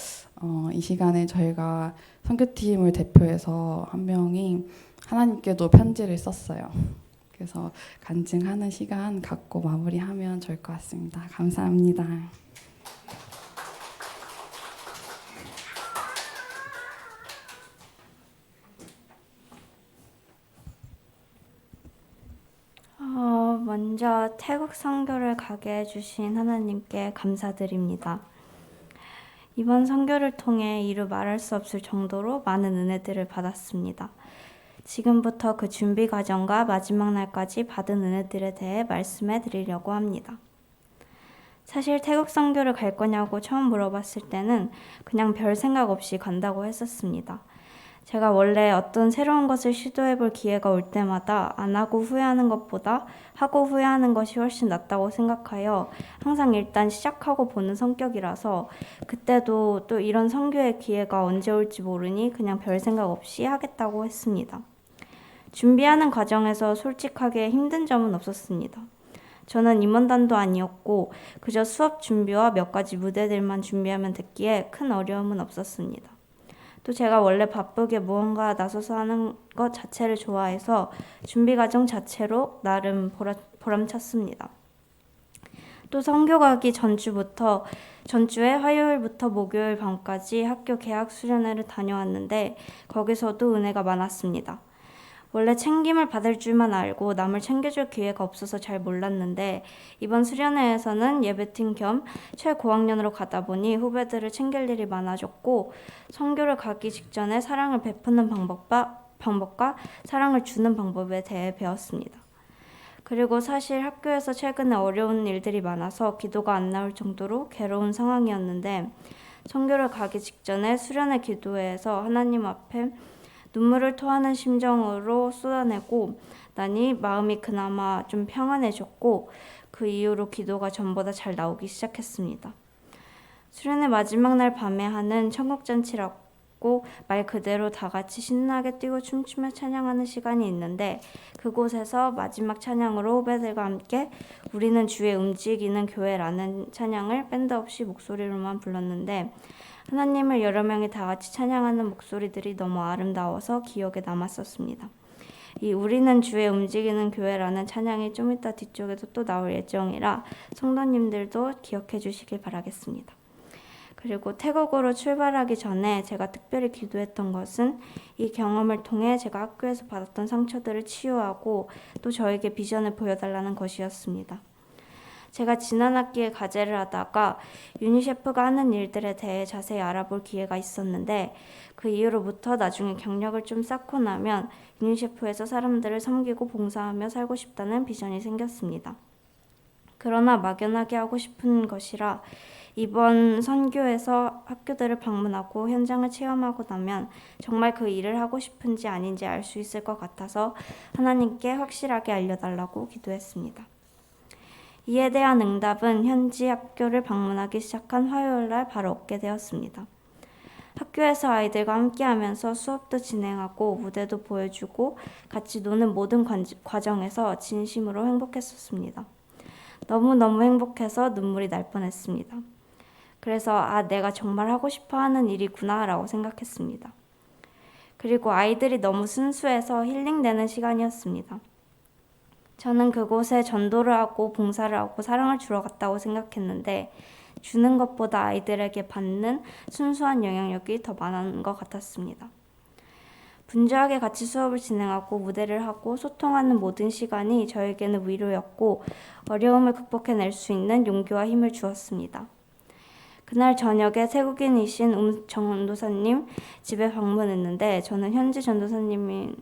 이 시간에 저희가 선교팀을 대표해서 한 명이 하나님께도 편지를 썼어요. 그래서 간증하는 시간 갖고 마무리하면 좋을 것 같습니다. 감사합니다. 먼저 태국 선교를 가게 해주신 하나님께 감사드립니다. 이번 선교를 통해 이루 말할 수 없을 정도로 많은 은혜들을 받았습니다. 지금부터 그 준비 과정과 마지막 날까지 받은 은혜들에 대해 말씀해 드리려고 합니다. 사실 태국 선교를 갈 거냐고 처음 물어봤을 때는 그냥 별 생각 없이 간다고 했었습니다. 제가 원래 어떤 새로운 것을 시도해 볼 기회가 올 때마다 안 하고 후회하는 것보다 하고 후회하는 것이 훨씬 낫다고 생각하여 항상 일단 시작하고 보는 성격이라서, 그때도 또 이런 선교의 기회가 언제 올지 모르니 그냥 별 생각 없이 하겠다고 했습니다. 준비하는 과정에서 솔직하게 힘든 점은 없었습니다. 저는 임원단도 아니었고 그저 수업 준비와 몇 가지 무대들만 준비하면 됐기에 큰 어려움은 없었습니다. 또 제가 원래 바쁘게 무언가 나서서 하는 것 자체를 좋아해서 준비 과정 자체로 나름 보람찼습니다. 또 선교 가기 전주에 화요일부터 목요일 밤까지 학교 개학 수련회를 다녀왔는데 거기서도 은혜가 많았습니다. 원래 챙김을 받을 줄만 알고 남을 챙겨줄 기회가 없어서 잘 몰랐는데, 이번 수련회에서는 예배팀 겸 최고학년으로 가다 보니 후배들을 챙길 일이 많아졌고, 선교를 가기 직전에 사랑을 베푸는 방법과 사랑을 주는 방법에 대해 배웠습니다. 그리고 사실 학교에서 최근에 어려운 일들이 많아서 기도가 안 나올 정도로 괴로운 상황이었는데, 선교를 가기 직전에 수련회 기도회에서 하나님 앞에 눈물을 토하는 심정으로 쏟아내고 나니 마음이 그나마 좀 평안해졌고, 그 이후로 기도가 전보다 잘 나오기 시작했습니다. 수련회 마지막 날 밤에 하는 천국잔치라고 말 그대로 다 같이 신나게 뛰고 춤추며 찬양하는 시간이 있는데, 그곳에서 마지막 찬양으로 후배들과 함께 우리는 주의 움직이는 교회라는 찬양을 밴드 없이 목소리로만 불렀는데, 하나님을 여러 명이 다 같이 찬양하는 목소리들이 너무 아름다워서 기억에 남았었습니다. 이 우리는 주의 움직이는 교회라는 찬양이 좀 이따 뒤쪽에도 또 나올 예정이라 성도님들도 기억해 주시길 바라겠습니다. 그리고 태국으로 출발하기 전에 제가 특별히 기도했던 것은 이 경험을 통해 제가 학교에서 받았던 상처들을 치유하고 또 저에게 비전을 보여달라는 것이었습니다. 제가 지난 학기에 과제를 하다가 유니셰프가 하는 일들에 대해 자세히 알아볼 기회가 있었는데, 그 이후로부터 나중에 경력을 좀 쌓고 나면 유니셰프에서 사람들을 섬기고 봉사하며 살고 싶다는 비전이 생겼습니다. 그러나 막연하게 하고 싶은 것이라 이번 선교에서 학교들을 방문하고 현장을 체험하고 나면 정말 그 일을 하고 싶은지 아닌지 알 수 있을 것 같아서 하나님께 확실하게 알려달라고 기도했습니다. 이에 대한 응답은 현지 학교를 방문하기 시작한 화요일 날 바로 얻게 되었습니다. 학교에서 아이들과 함께하면서 수업도 진행하고 무대도 보여주고 같이 노는 모든 과정에서 진심으로 행복했었습니다. 너무너무 행복해서 눈물이 날 뻔했습니다. 그래서 내가 정말 하고 싶어 하는 일이구나 라고 생각했습니다. 그리고 아이들이 너무 순수해서 힐링되는 시간이었습니다. 저는 그곳에 전도를 하고 봉사를 하고 사랑을 주러 갔다고 생각했는데 주는 것보다 아이들에게 받는 순수한 영향력이 더 많은 것 같았습니다. 분주하게 같이 수업을 진행하고 무대를 하고 소통하는 모든 시간이 저에게는 위로였고 어려움을 극복해낼 수 있는 용기와 힘을 주었습니다. 그날 저녁에 태국인이신 전도사님 집에 방문했는데 저는 현지 전도사님인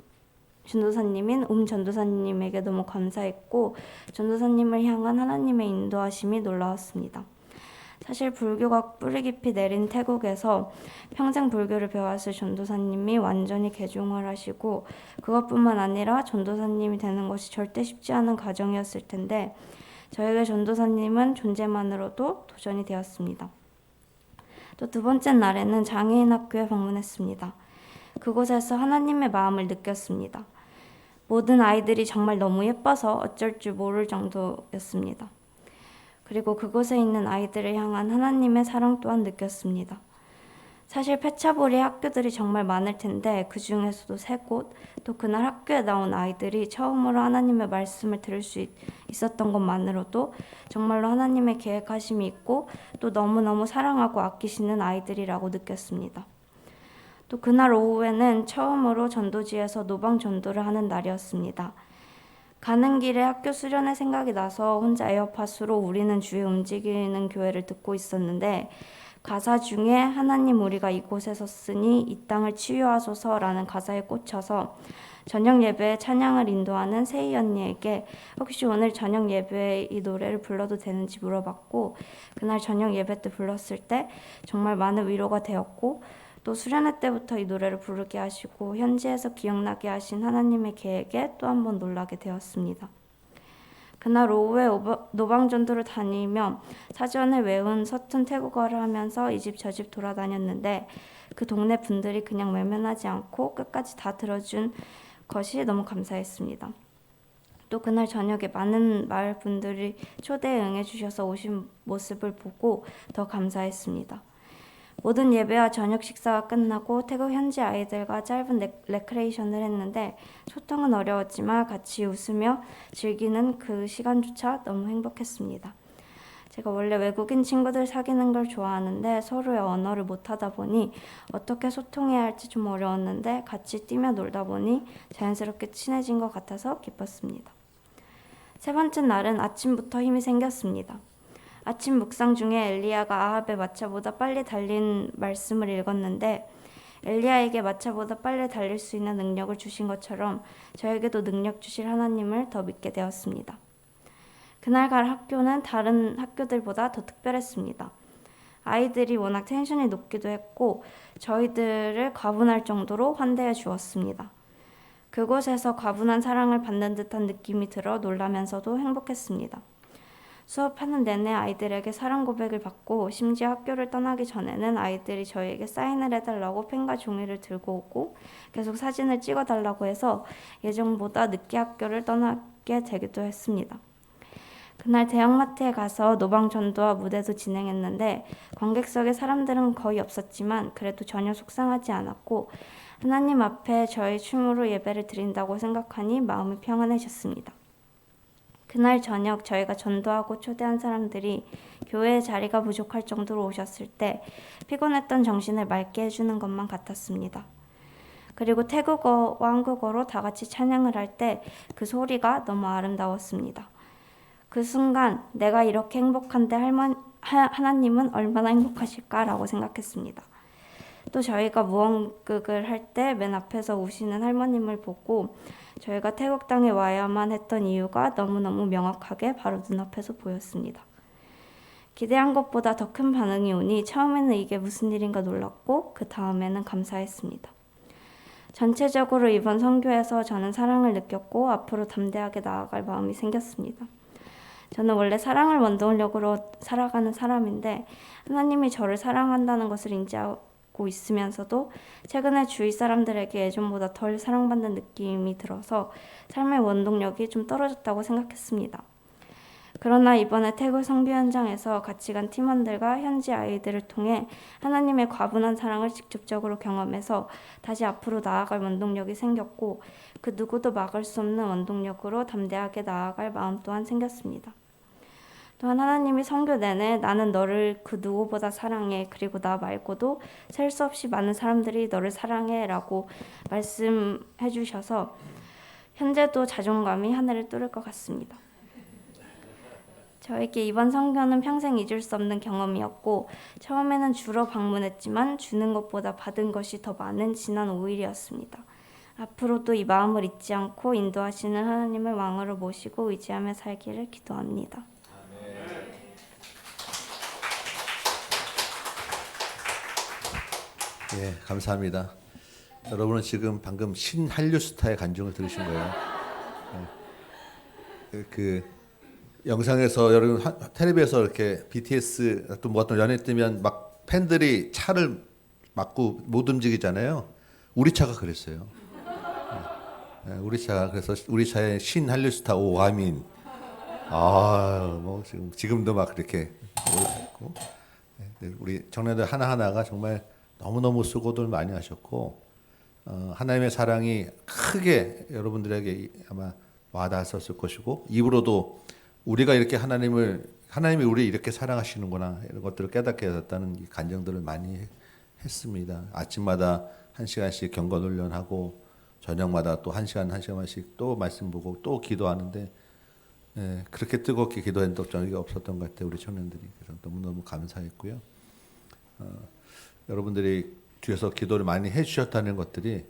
전도사님에게 너무 감사했고 전도사님을 향한 하나님의 인도하심이 놀라웠습니다. 사실 불교가 뿌리 깊이 내린 태국에서 평생 불교를 배웠을 전도사님이 완전히 개종을 하시고 그것뿐만 아니라 전도사님이 되는 것이 절대 쉽지 않은 과정이었을 텐데 저에게 전도사님은 존재만으로도 도전이 되었습니다. 또 두 번째 날에는 장애인 학교에 방문했습니다. 그곳에서 하나님의 마음을 느꼈습니다. 모든 아이들이 정말 너무 예뻐서 어쩔 줄 모를 정도였습니다. 그리고 그곳에 있는 아이들을 향한 하나님의 사랑 또한 느꼈습니다. 사실 페차보리 학교들이 정말 많을 텐데 그 중에서도 3곳, 또 그날 학교에 나온 아이들이 처음으로 하나님의 말씀을 들을 수 있었던 것만으로도 정말로 하나님의 계획하심이 있고 또 너무너무 사랑하고 아끼시는 아이들이라고 느꼈습니다. 또 그날 오후에는 처음으로 전도지에서 노방 전도를 하는 날이었습니다. 가는 길에 학교 수련회 생각이 나서 혼자 에어팟으로 우리는 주에 움직이는 교회를 듣고 있었는데 가사 중에 하나님 우리가 이곳에 섰으니 이 땅을 치유하소서라는 가사에 꽂혀서 저녁 예배에 찬양을 인도하는 세희 언니에게 혹시 오늘 저녁 예배에 이 노래를 불러도 되는지 물어봤고 그날 저녁 예배 때 불렀을 때 정말 많은 위로가 되었고 또 수련회 때부터 이 노래를 부르게 하시고 현지에서 기억나게 하신 하나님의 계획에 또 한 번 놀라게 되었습니다. 그날 오후에 노방전도를 다니며 사전에 외운 서툰 태국어를 하면서 이 집 저 집 돌아다녔는데 그 동네 분들이 그냥 외면하지 않고 끝까지 다 들어준 것이 너무 감사했습니다. 또 그날 저녁에 많은 마을 분들이 초대에 응해주셔서 오신 모습을 보고 더 감사했습니다. 모든 예배와 저녁 식사가 끝나고 태국 현지 아이들과 짧은 레크레이션을 했는데 소통은 어려웠지만 같이 웃으며 즐기는 그 시간조차 너무 행복했습니다. 제가 원래 외국인 친구들 사귀는 걸 좋아하는데 서로의 언어를 못하다 보니 어떻게 소통해야 할지 좀 어려웠는데 같이 뛰며 놀다 보니 자연스럽게 친해진 것 같아서 기뻤습니다. 세 번째 날은 아침부터 힘이 생겼습니다. 아침 묵상 중에 엘리야가 아합의 마차보다 빨리 달린 말씀을 읽었는데 엘리야에게 마차보다 빨리 달릴 수 있는 능력을 주신 것처럼 저에게도 능력 주실 하나님을 더 믿게 되었습니다. 그날 갈 학교는 다른 학교들보다 더 특별했습니다. 아이들이 워낙 텐션이 높기도 했고 저희들을 과분할 정도로 환대해 주었습니다. 그곳에서 과분한 사랑을 받는 듯한 느낌이 들어 놀라면서도 행복했습니다. 수업하는 내내 아이들에게 사랑 고백을 받고 심지어 학교를 떠나기 전에는 아이들이 저희에게 사인을 해달라고 펜과 종이를 들고 오고 계속 사진을 찍어달라고 해서 예정보다 늦게 학교를 떠나게 되기도 했습니다. 그날 대형마트에 가서 노방 전도와 무대도 진행했는데 관객석에 사람들은 거의 없었지만 그래도 전혀 속상하지 않았고 하나님 앞에 저희 춤으로 예배를 드린다고 생각하니 마음이 평안해졌습니다. 그날 저녁 저희가 전도하고 초대한 사람들이 교회에 자리가 부족할 정도로 오셨을 때 피곤했던 정신을 맑게 해주는 것만 같았습니다. 그리고 태국어와 한국어로 다 같이 찬양을 할 때 그 소리가 너무 아름다웠습니다. 그 순간 내가 이렇게 행복한데 하나님은 얼마나 행복하실까라고 생각했습니다. 또 저희가 무언극을 할 때 맨 앞에서 우시는 할머님을 보고 저희가 태국 땅에 와야만 했던 이유가 너무너무 명확하게 바로 눈앞에서 보였습니다. 기대한 것보다 더 큰 반응이 오니 처음에는 이게 무슨 일인가 놀랐고 그 다음에는 감사했습니다. 전체적으로 이번 선교에서 저는 사랑을 느꼈고 앞으로 담대하게 나아갈 마음이 생겼습니다. 저는 원래 사랑을 원동력으로 살아가는 사람인데 하나님이 저를 사랑한다는 것을 인지하고 받고 있으면서도 최근에 주위 사람들에게 예전보다 덜 사랑받는 느낌이 들어서 삶의 원동력이 좀 떨어졌다고 생각했습니다. 그러나 이번에 태국 선교 현장에서 같이 간 팀원들과 현지 아이들을 통해 하나님의 과분한 사랑을 직접적으로 경험해서 다시 앞으로 나아갈 원동력이 생겼고, 그 누구도 막을 수 없는 원동력으로 담대하게 나아갈 마음 또한 생겼습니다. 또한 하나님이 선교 내내 나는 너를 그 누구보다 사랑해, 그리고 나 말고도 셀 수 없이 많은 사람들이 너를 사랑해 라고 말씀해 주셔서 현재도 자존감이 하늘을 뚫을 것 같습니다. 저에게 이번 선교는 평생 잊을 수 없는 경험이었고, 처음에는 주로 방문했지만 주는 것보다 받은 것이 더 많은 지난 5일이었습니다. 앞으로도 이 마음을 잊지 않고 인도하시는 하나님을 왕으로 모시고 의지하며 살기를 기도합니다. 예, 감사합니다. 여러분은 지금 방금 신한류스타의 간증을 들으신 거예요. 그 영상에서 여러분 텔레비에서 이렇게 BTS 또 뭐 어떤 연예 뜨면 막 팬들이 차를 막고 못 움직이잖아요. 우리 차가 그랬어요. 우리 차가 그래서 우리 차에 신한류스타 오하민. 뭐 지금도 막 그렇게 있고. 우리 청년들 하나하나가 정말 너무너무 수고들 많이 하셨고, 하나님의 사랑이 크게 여러분들에게 아마 와닿았을 것이고, 입으로도 우리가 이렇게 하나님이 우리 이렇게 사랑하시는구나 이런 것들을 깨닫게 되었다는 이 간증들을 많이 했습니다. 아침마다 1시간씩 경건 훈련하고 저녁마다 또 1시간씩 또 말씀 보고 또 기도하는데, 그렇게 뜨겁게 기도한 적이 없었던 것 같아요, 우리 청년들이. 그래서 너무너무 감사했고요. 여러분들이 뒤에서 기도를 많이 해주셨다는 것들이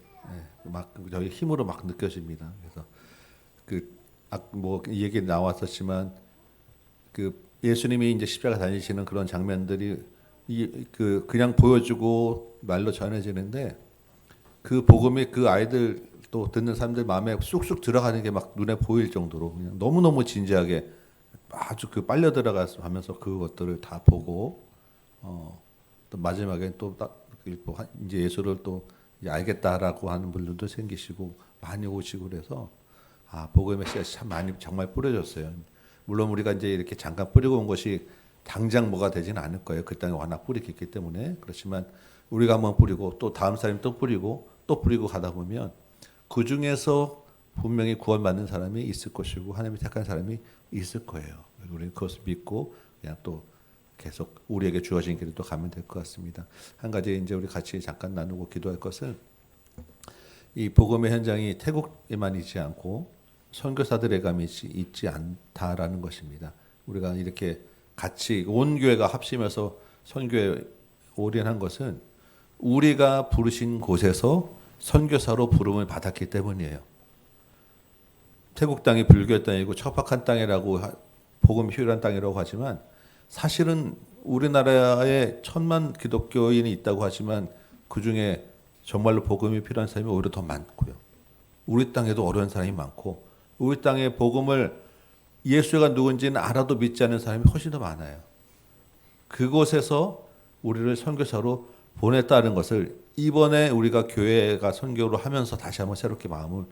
막 저희 힘으로 막 느껴집니다. 그래서 뭐 얘기 나왔었지만 예수님이 이제 십자가 다니시는 그런 장면들이 그냥 보여주고 말로 전해지는데, 그 복음이 그 아이들 또 듣는 사람들 마음에 쑥쑥 들어가는 게 막 눈에 보일 정도로 그냥 너무너무 진지하게 아주 빨려 들어가면서 그것들을 다 보고, 또 마지막에 또 이제 예수를 또 이제 알겠다라고 하는 분들도 생기시고 많이 오시고 그래서 복음의 씨앗이 참 많이 정말 뿌려졌어요. 물론 우리가 이제 이렇게 잠깐 뿌리고 온 것이 당장 뭐가 되지는 않을 거예요. 그 땅에 워낙 뿌리기 있기 때문에. 그렇지만 우리가 한번 뿌리고 또 다음 사람이 또 뿌리고 또 뿌리고 가다 보면 그 중에서 분명히 구원받는 사람이 있을 것이고 하나님이 택한 사람이 있을 거예요. 우리는 그것을 믿고 그냥 또 계속 우리에게 주어진 길을 또 가면 될 것 같습니다. 한 가지 이제 우리 같이 잠깐 나누고 기도할 것은, 이 복음의 현장이 태국에만 있지 않고 선교사들에게만 있지 않다라는 것입니다. 우리가 이렇게 같이 온 교회가 합심해서 선교에 올인한 것은 우리가 부르신 곳에서 선교사로 부름을 받았기 때문이에요. 태국 땅이 불교의 땅이고 척박한 땅이라고 복음이 효율한 땅이라고 하지만, 사실은 우리나라에 1,000만 기독교인이 있다고 하지만 그 중에 정말로 복음이 필요한 사람이 오히려 더 많고요. 우리 땅에도 어려운 사람이 많고, 우리 땅에 복음을 예수가 누군지는 알아도 믿지 않는 사람이 훨씬 더 많아요. 그곳에서 우리를 선교사로 보냈다는 것을 이번에 우리가 교회가 선교로 하면서 다시 한번 새롭게 마음을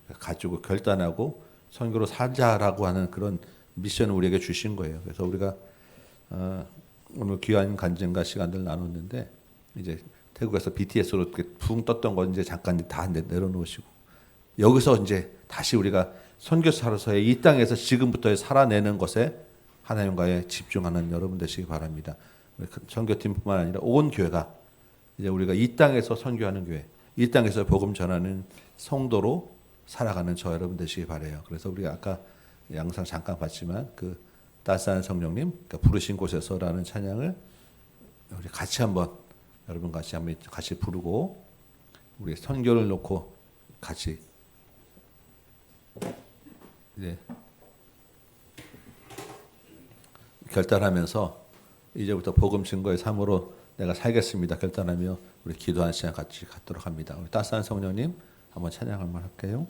가지고 결단하고 선교로 살자라고 하는 그런 미션을 우리에게 주신 거예요. 그래서 우리가 오늘 귀한 간증과 시간들 나눴는데, 이제 태국에서 BTS로 이렇게 붕 떴던 건 이제 잠깐 다 내려놓으시고, 여기서 이제 다시 우리가 선교사로서의 이 땅에서 지금부터 살아내는 것에 하나님과의 집중하는 여러분 되시기 바랍니다. 선교팀뿐만 아니라 온 교회가 이제 우리가 이 땅에서 선교하는 교회, 이 땅에서 복음 전하는 성도로 살아가는 저 여러분 되시기 바라요. 그래서 우리가 아까 영상 잠깐 봤지만 따스한 성령님, 부르신 곳에서라는 찬양을 우리 같이 한번 여러분 같이 부르고 우리 선교를 놓고 같이 이제 결단하면서 이제부터 복음 증거의 삶으로 내가 살겠습니다 결단하며 우리 기도하는 시간 같이 갖도록 합니다. 우리 따스한 성령님 한번 찬양 한번 할게요.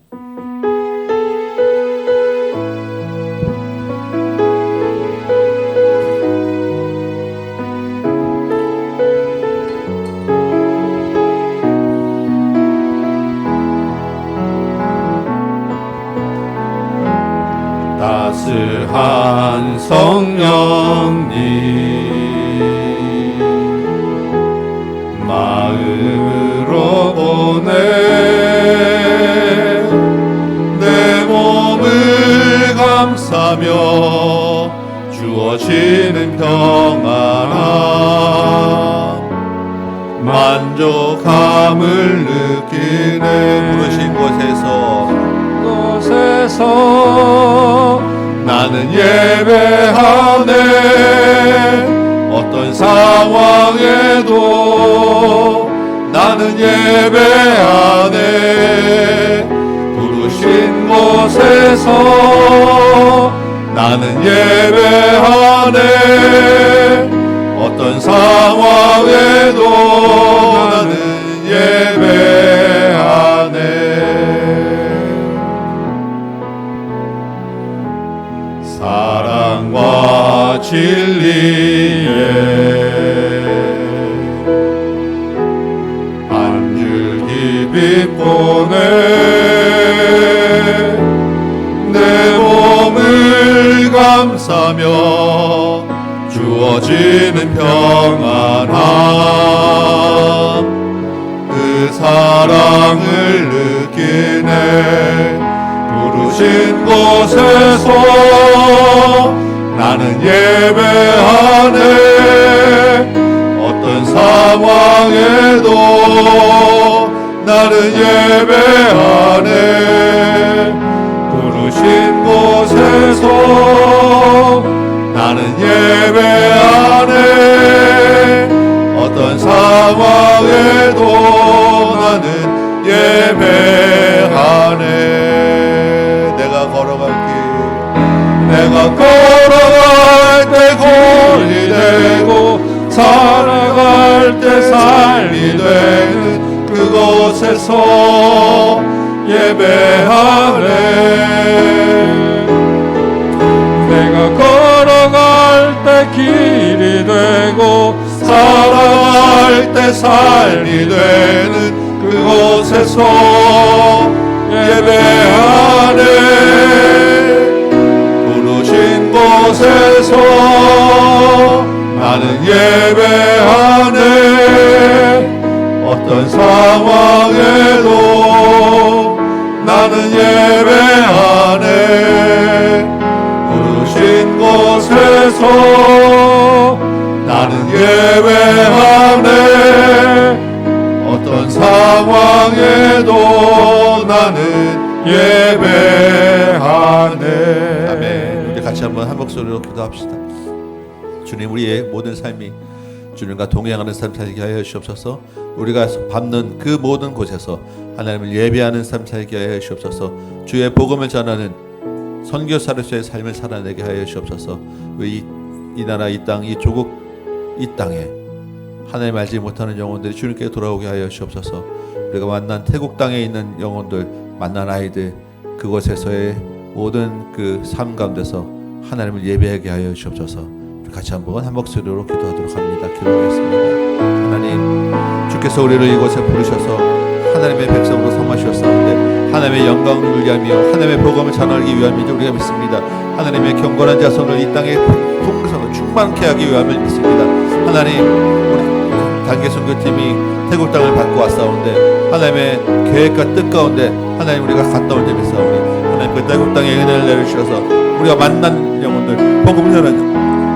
따스한 성령님 마음으로 보내 내 몸을 감싸며 주어지는 평안함 만족함을 느끼네. 부르신 곳에서 나는 예배하네. 어떤 상황에도 나는 예배하네. 부르신 곳에서 나는 예배하네. 어떤 상황에도 나는 예배하네. 사랑과 진리에 한 줄기 빛 보내 내 몸을 감싸며 주어지는 평안함 그 사랑을 느끼네. 부르신 곳에서 나는 예배하네. 어떤 상황에도 나는 예배하네. 부르신 곳에서 나는 예배하네. 어떤 상황에도 나는 예배하네. 내가 걸어갈 때 골이 되고 살아갈 때 삶이 되는 그곳에서 예배하네. 내가 걸어갈 때 길이 되고 살아갈 때 삶이 되는 그곳에서 예배하네. 부르신 곳에서 나는 예배하네. 어떤 상황에도 나는 예배하네. 부르신 곳에서 나는 예배하네. 어떤 상황에도 나는 예배하네. 아멘. 우리 같이 한번 한 목소리로 기도합시다. 주님, 우리의 모든 삶이 주님과 동행하는 삶 살게 하여 주옵소서. 우리가 밟는 그 모든 곳에서 하나님을 예배하는 삶 살게 하여 주옵소서. 주의 복음을 전하는 선교사로서의 삶을 살아내게 하여 주옵소서. 이 나라, 이 땅, 이 조국, 이 땅에 하나님 알지 못하는 영혼들이 주님께 돌아오게 하여 주옵소서. 우리가 만난 태국 땅에 있는 영혼들, 만난 아이들, 그곳에서의 모든 그 삶 가운데서 하나님을 예배하게 하여 주옵소서. 같이 한번 한 목소리로 기도하도록 합니다. 기도하겠습니다. 하나님, 주께서 우리를 이곳에 부르셔서 하나님의 백성으로 삼으셨사온데 하나님의 영광을 위하며 하나님의 복음을 전하기 위함이죠. 우리가 믿습니다. 하나님의 경건한 자손을 이 땅에 풍성을 충만케 하기 위함을 믿습니다. 하나님, 우리 단계 선교팀이 태국 땅을 밟고 왔사온데 하나님의 계획과 뜻 가운데 하나님 우리가 갔다 온 점이 있사오니 하나님 그 태국 땅에 은혜를 내려주셔서 우리가 만난 영혼들 복음 전하는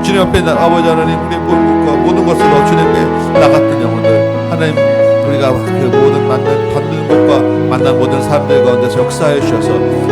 주님 앞에 아버지 하나님 우리 모든 것으로 주님께 나갔던 영혼들 하나님 우리가 그 모든 받는 것과 만난 모든 사람들 가운데서 역사해 주셔서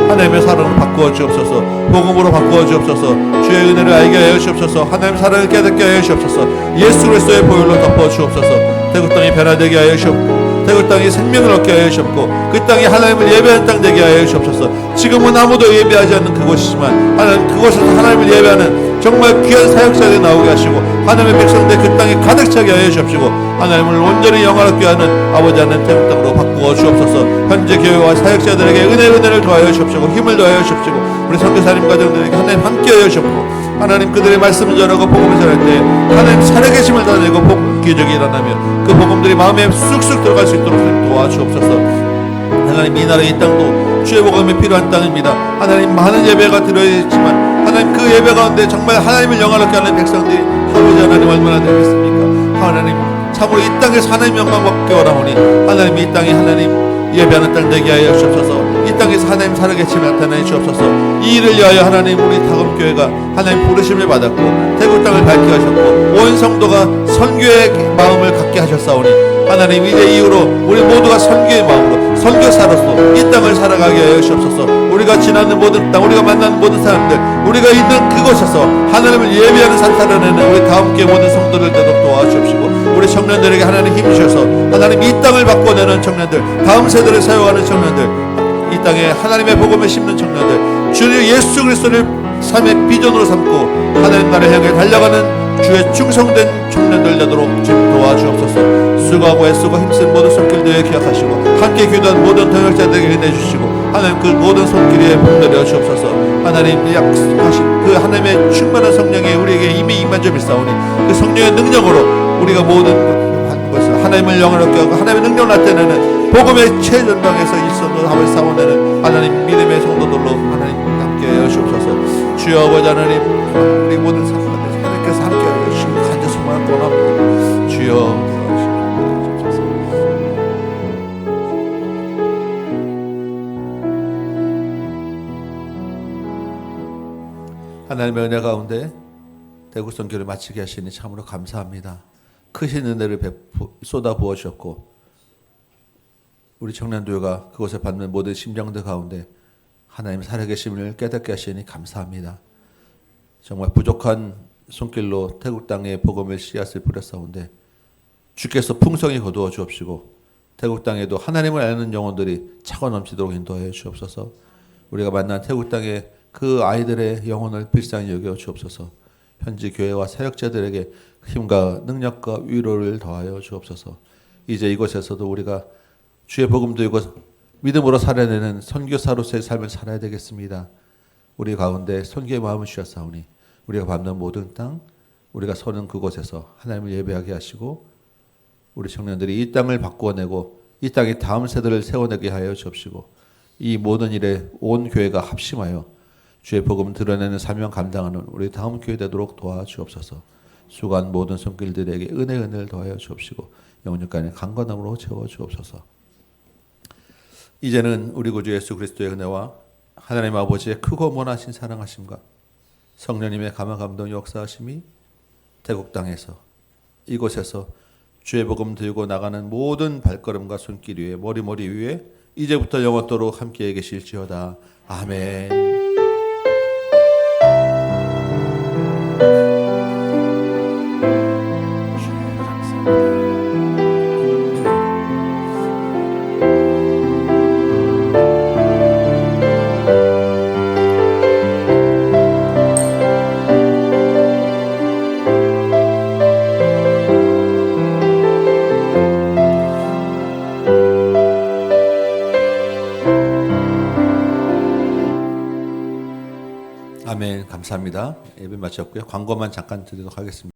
하나님의 사랑을 바꾸어 주옵소서. 복음으로 바꾸어 주옵소서. 주의 은혜를 알게 하여 주옵소서. 하나님 사랑을 깨닫게 하여 주옵소서. 예수 그리스도의 보혈로 덮어 주옵소서. 태국 땅이 변화되게 하여 주옵소서. 태국 땅이 생명을 얻게 하여 주옵고 그 땅이 하나님을 예배하는 땅 되게 하여 주옵소서. 지금은 아무도 예배하지 않는 그곳이지만 하나님 그곳에서 하나님을 예배하는 정말 귀한 사역자들이 나오게 하시고 하나님의 백성들 그 땅에 가득 차게 하여 주옵시고 하나님을 온전히 영화롭게 하는 아버지 하나님 태국 땅으로 바꾸어 주옵소서. 현재 교회와 사역자들에게 은혜를 더하여 주옵시고 힘을 더하여 주옵시고 우리 선교사님 가정들에게 하나님 함께 하여 주옵고 하나님 그들의 말씀을 전하고 복음을 전할 때 하나님 살아계심을 나타내고 기적이 일어나며 그 복음들이 마음에 쑥쑥 들어갈 수 있도록 도와주옵소서. 하나님 이 나라 이 땅도 주의 복음이 필요한 땅입니다. 하나님 많은 예배가 드려야지만 하나님 그 예배 가운데 정말 하나님을 영화롭게 하는 백성들이 아버지 하나님 얼마나 되겠습니까? 하나님 참으로 이 땅에서 하나님 영광 받기 원하오니 하나님 이 땅이 하나님 예배하는 땅 되게 하여 주옵소서. 이 땅에서 하나님 살아계심을 나타내 주옵소서. 이 일을 위하여 하나님 우리 다금교회가 하나님 부르심을 받았고 태국 땅을 밝게 하셨고 온 성도가 선교의 마음을 갖게 하셨사오니 하나님 이제 이후로 우리 모두가 선교의 마음으로 선교사로서 이 땅을 살아가게 하여 주옵소서. 우리가 지나는 모든 땅, 우리가 만나는 모든 사람들, 우리가 있는 그곳에서 하나님을 예배하는 삶 살아내는 우리 다음교회 모든 성도들 되도록 도와주옵시고 우리 청년들에게 하나님 힘 주셔서 하나님 이 땅을 바꿔내는 청년들, 다음 세대를 세워가는 청년들, 이 땅에 하나님의 복음을 심는 청년들, 주 예수 그리스도를 삶의 비전으로 삼고 하나님 나라를 향해 달려가는 주의 충성된 청년들 되도록 주님 도와주옵소서. 수고하고 애쓰고 힘쓴 모든 손길들에 기억하시고 함께 기도한 모든 동역자들에게 은혜 주시고 하나님 그 모든 손길에 복내려 주옵소서. 하나님 약속하신 그 하나님의 충만한 성령이 우리에게 이미 임한 점 있사오니 그 성령의 능력으로 우리가 모든 것을 하나님을 영원롭게 하고 하나님의 능력을 나타내는 복음의 최전방에서 일선으로 함을 쌓아내는 하나님 믿음의 성도들로 하나님 함께 하여 주옵소서. 주여 아버지 하나님 우리 모든 사람들 하나님께서 함께 하여 주시고 간절히 소망을 원합니다. 주여 하나님의 은혜 가운데 대구 선교를 마치게 하시니 참으로 감사합니다. 크신 은혜를 쏟아 부어 주셨고 우리 청년들과 그곳에 받는 모든 심령들 가운데 하나님 살아계심을 깨닫게 하시니 감사합니다. 정말 부족한 손길로 태국 땅에 복음의 씨앗을 뿌렸사온데 주께서 풍성히 거두어 주옵시고 태국 땅에도 하나님을 아는 영혼들이 차고 넘치도록 인도하여 주옵소서. 우리가 만난 태국 땅에 그 아이들의 영혼을 불쌍히 여겨 주옵소서. 현지 교회와 사역자들에게 힘과 능력과 위로를 더하여 주옵소서. 이제 이곳에서도 우리가 주의 복음 들고 믿음으로 살아내는 선교사로서의 삶을 살아야 되겠습니다. 우리 가운데 선교의 마음을 주셨사오니 우리가 밟는 모든 땅, 우리가 서는 그곳에서 하나님을 예배하게 하시고 우리 청년들이 이 땅을 바꾸어내고 이 땅의 다음 세대를 세워내게 하여 주옵시고 이 모든 일에 온 교회가 합심하여 주의 복음을 드러내는 사명 감당하는 우리 다음 교회 되도록 도와주옵소서. 수고한 모든 손길들에게 은혜를 더하여 주옵시고 영원까지 강건함으로 채워 주옵소서. 이제는 우리 구주 예수 그리스도의 은혜와 하나님 아버지의 크고 원하신 사랑하심과 성령님의 감화 감동 역사하심이 태국 땅에서 이곳에서 주의 복음 들고 나가는 모든 발걸음과 손길 위에 머리 위에 이제부터 영원토록 함께 계실지어다. 아멘. 아멘. 감사합니다. 예배 마쳤고요. 광고만 잠깐 드리도록 하겠습니다.